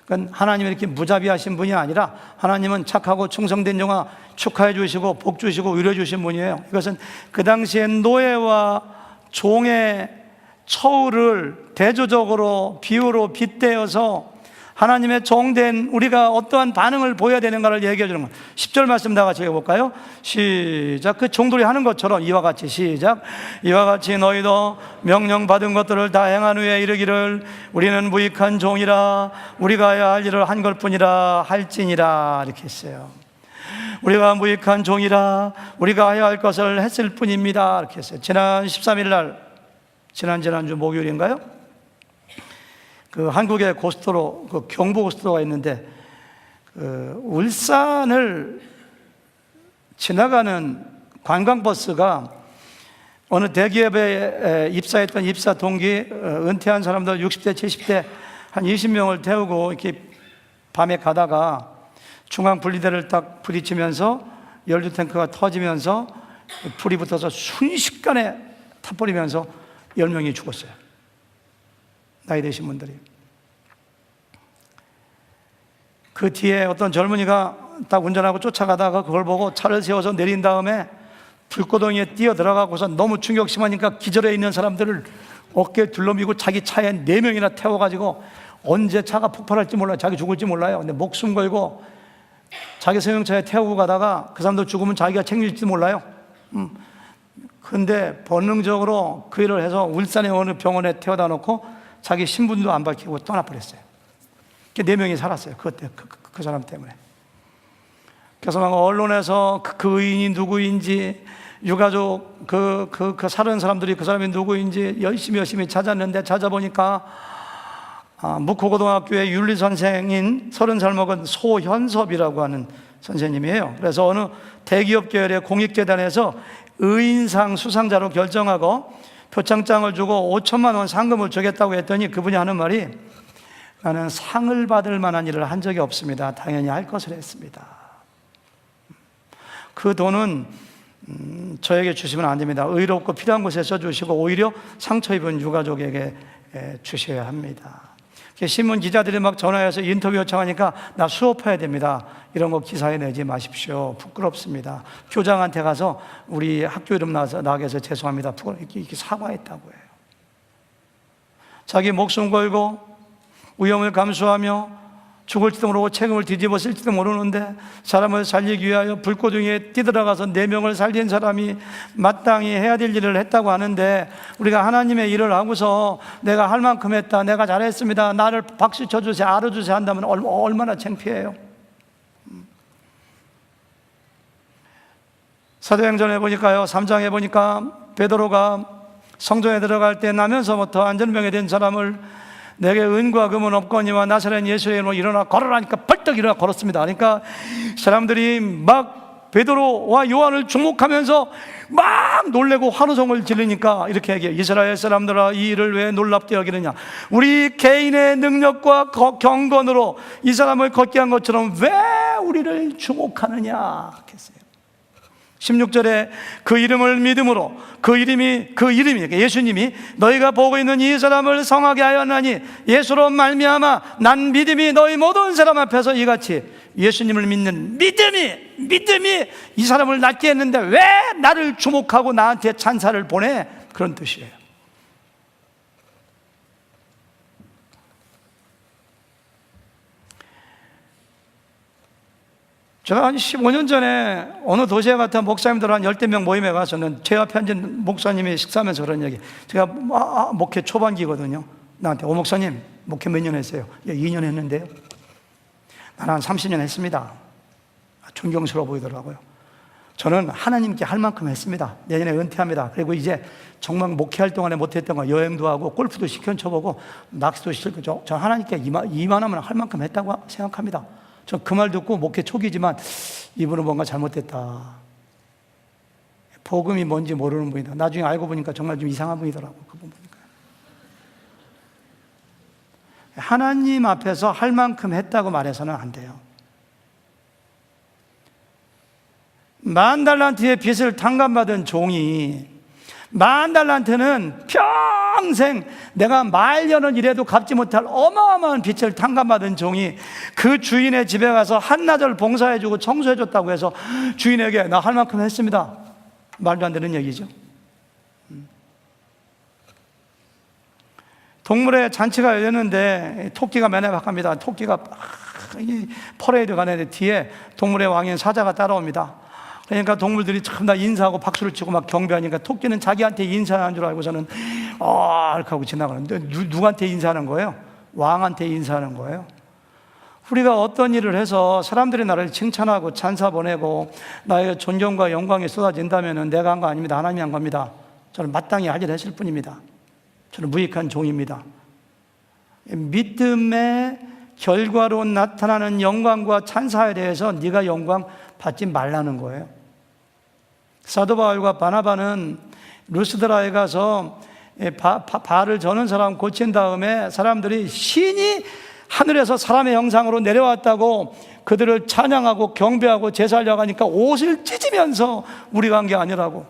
그건 하나님이 이렇게 무자비하신 분이 아니라 하나님은 착하고 충성된 종아 축하해 주시고 복 주시고 위로해 주신 분이에요. 이것은 그 당시에 노예와 종의 처우를 대조적으로 비유로 빗대어서 하나님의 종된 우리가 어떠한 반응을 보여야 되는가를 얘기해 주는 거예요. 10절 말씀 다 같이 읽어볼까요? 시작. 그 종들이 하는 것처럼 이와 같이 시작. 이와 같이 너희도 명령받은 것들을 다 행한 후에 이르기를 우리는 무익한 종이라 우리가 해야 할 일을 한 것뿐이라 할지니라. 이렇게 했어요. 우리가 무익한 종이라 우리가 해야 할 것을 했을 뿐입니다. 이렇게 했어요. 지난 13일 날 지난주 목요일인가요? 그 한국의 고속도로, 그 경부 고속도로가 있는데, 울산을 지나가는 관광버스가 어느 대기업에 입사했던 입사 동기, 은퇴한 사람들 60대, 70대 한 20명을 태우고 이렇게 밤에 가다가 중앙 분리대를 딱 부딪히면서 연료 탱크가 터지면서 불이 붙어서 순식간에 타버리면서 10명이 죽었어요. 나이 드신 분들이. 그 뒤에 어떤 젊은이가 딱 운전하고 쫓아가다가 그걸 보고 차를 세워서 내린 다음에 불구덩이에 뛰어 들어가고서 너무 충격 심하니까 기절해 있는 사람들을 어깨에 둘러미고 자기 차에 4명이나 태워가지고 언제 차가 폭발할지 몰라요. 자기 죽을지 몰라요. 근데 목숨 걸고 자기 소형차에 태우고 가다가 그 사람도 죽으면 자기가 책임질지 몰라요. 근데 본능적으로 그 일을 해서 울산의 어느 병원에 태워다 놓고 자기 신분도 안 밝히고 떠나버렸어요. 4명이 살았어요. 그 사람 때문에. 그래서 막 언론에서 그 의인이 누구인지, 유가족 그 살은 사람들이 그 사람이 누구인지 열심히 찾았는데 찾아보니까 묵호고등학교의 윤리선생인 30살 먹은 소현섭이라고 하는 선생님이에요. 그래서 어느 대기업 계열의 공익재단에서 의인상 수상자로 결정하고 표창장을 주고 5천만 원 상금을 주겠다고 했더니 그분이 하는 말이 나는 상을 받을 만한 일을 한 적이 없습니다. 당연히 할 것을 했습니다. 그 돈은 저에게 주시면 안 됩니다. 의롭고 필요한 곳에 써주시고 오히려 상처 입은 유가족에게 주셔야 합니다. 신문 기자들이 막 전화해서 인터뷰 요청하니까 나 수업해야 됩니다. 이런 거 기사에 내지 마십시오. 부끄럽습니다. 교장한테 가서 우리 학교 이름 나게 해서 죄송합니다. 이렇게 사과했다고 해요. 자기 목숨 걸고 위험을 감수하며 죽을지도 모르고 책임을 뒤집어 쓸지도 모르는데 사람을 살리기 위하여 불구덩이에 뛰들어가서 4명을 살린 사람이 마땅히 해야 될 일을 했다고 하는데 우리가 하나님의 일을 하고서 내가 할 만큼 했다, 내가 잘했습니다, 나를 박수 쳐주세요, 알아주세요 한다면 얼마나 창피해요. 사도행전에 보니까요, 3장에 보니까 베드로가 성전에 들어갈 때 나면서부터 안전병에 된 사람을 내게 은과 금은 없거니와 나사렛 예수의 이름으로 일어나 걸으라니까 벌떡 일어나 걸었습니다. 그러니까 사람들이 막 베드로와 요한을 주목하면서 막 놀래고 환호성을 지르니까 이렇게 얘기해요. 이스라엘 사람들아, 이 일을 왜 놀랍게 여기느냐? 우리 개인의 능력과 경건으로 이 사람을 걷게 한 것처럼 왜 우리를 주목하느냐 했어요. 16절에 그 이름을 믿음으로 그 이름이 예수님이 너희가 보고 있는 이 사람을 성하게 하였나니 예수로 말미암아 난 믿음이 너희 모든 사람 앞에서 이같이 예수님을 믿는 믿음이 이 사람을 낫게 했는데 왜 나를 주목하고 나한테 찬사를 보내? 그런 뜻이에요. 제가 한 15년 전에 어느 도시에 갔다 목사님들 한 10대 명 모임에 가서는 제 앞에 앉은 목사님이 식사하면서 그런 얘기. 제가 목회 초반기거든요. 나한테 목사님 목회 몇 년 했어요? 2년 했는데요. 나는 한 30년 했습니다. 존경스러워 보이더라고요. 저는 하나님께 할 만큼 했습니다. 내년에 은퇴합니다. 그리고 이제 정말 목회할 동안에 못했던 거 여행도 하고 골프도 시켜쳐보고 낚시도 시켜줘. 저 하나님께 이만하면 할 만큼 했다고 생각합니다. 저 그 말 듣고 목회 초기지만 이분은 뭔가 잘못됐다. 복음이 뭔지 모르는 분이다. 나중에 알고 보니까 정말 좀 이상한 분이더라고. 그분 보니까. 하나님 앞에서 할 만큼 했다고 말해서는 안 돼요. 10,000달란트의 빚을 탕감받은 종이 10,000달란트는 평생 내가 말년을 일해도 갚지 못할 어마어마한 빚을 탕감받은 종이 그 주인의 집에 가서 한나절 봉사해주고 청소해줬다고 해서 주인에게 나 할 만큼 했습니다. 말도 안 되는 얘기죠. 동물의 잔치가 열렸는데 토끼가 매너박합니다. 토끼가 퍼레이드 가는데 뒤에 동물의 왕인 사자가 따라옵니다. 그러니까 동물들이 참 다 인사하고 박수를 치고 막 경배하니까 토끼는 자기한테 인사하는 줄 알고서는 이렇게 하고 지나가는데 누구한테 인사하는 거예요? 왕한테 인사하는 거예요. 우리가 어떤 일을 해서 사람들이 나를 칭찬하고 찬사 보내고 나의 존경과 영광이 쏟아진다면 내가 한 거 아닙니다. 하나님이 한 겁니다. 저는 마땅히 할 일을 했을 뿐입니다. 저는 무익한 종입니다. 믿음의 결과로 나타나는 영광과 찬사에 대해서 네가 영광 받지 말라는 거예요. 사도 바울과 바나바는 루스드라에 가서 발을 저는 사람 고친 다음에 사람들이 신이 하늘에서 사람의 형상으로 내려왔다고 그들을 찬양하고 경배하고 제사하려고 하니까 옷을 찢으면서 우리가 한 게 아니라고,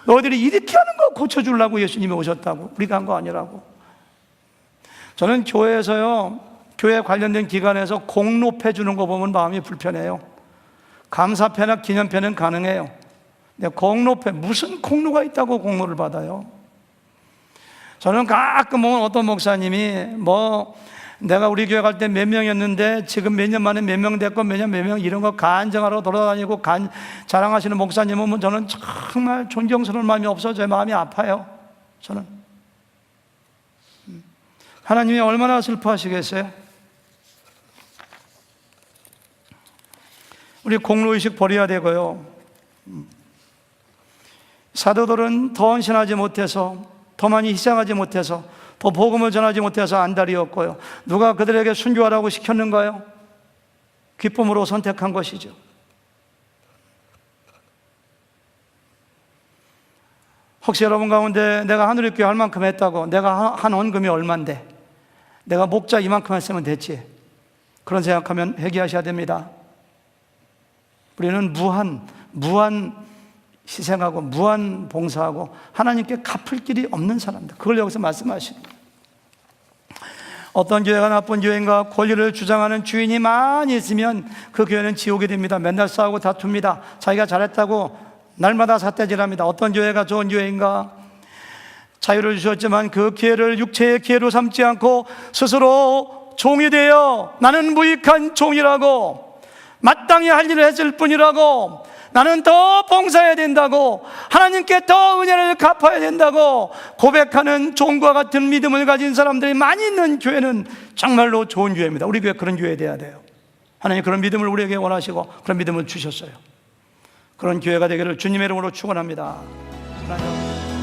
너희들이 이렇게 하는 거 고쳐주려고 예수님이 오셨다고, 우리가 한 거 아니라고. 저는 교회에서요, 교회 관련된 기관에서 공로패 주는 거 보면 마음이 불편해요. 감사패나 기념패는 가능해요. 근데 공로패, 무슨 공로가 있다고 공로를 받아요? 저는 가끔 보면 어떤 목사님이 내가 우리 교회 갈 때 몇 명이었는데 지금 몇 년 만에 몇 명 됐고 몇 명 이런 거 간증하러 돌아다니고 자랑하시는 목사님은 보면 저는 정말 존경스러운 마음이 없어져요. 마음이 아파요. 저는 하나님이 얼마나 슬퍼하시겠어요? 우리 공로의식 버려야 되고요. 사도들은 더 헌신하지 못해서, 더 많이 희생하지 못해서, 더 복음을 전하지 못해서 안달이었고요. 누가 그들에게 순교하라고 시켰는가요? 기쁨으로 선택한 것이죠. 혹시 여러분 가운데 내가 하늘의 교회 할 만큼 했다고, 내가 한 헌금이 얼만데 내가 목자 이만큼 했으면 됐지, 그런 생각하면 회개하셔야 됩니다. 우리는 무한 희생하고 무한 봉사하고 하나님께 갚을 길이 없는 사람들, 그걸 여기서 말씀하시는 거예요. 어떤 교회가 나쁜 교회인가 권리를 주장하는 주인이 많이 있으면 그 교회는 지옥이 됩니다. 맨날 싸우고 다툽니다. 자기가 잘했다고 날마다 삿대질합니다. 어떤 교회가 좋은 교회인가? 자유를 주셨지만 그 기회를 육체의 기회로 삼지 않고 스스로 종이 되어 나는 무익한 종이라고, 마땅히 할 일을 했을 뿐이라고, 나는 더 봉사해야 된다고, 하나님께 더 은혜를 갚아야 된다고 고백하는 종과 같은 믿음을 가진 사람들이 많이 있는 교회는 정말로 좋은 교회입니다. 우리 교회 그런 교회 돼야 돼요. 하나님 그런 믿음을 우리에게 원하시고 그런 믿음을 주셨어요. 그런 교회가 되기를 주님의 이름으로 축원합니다. 하나님.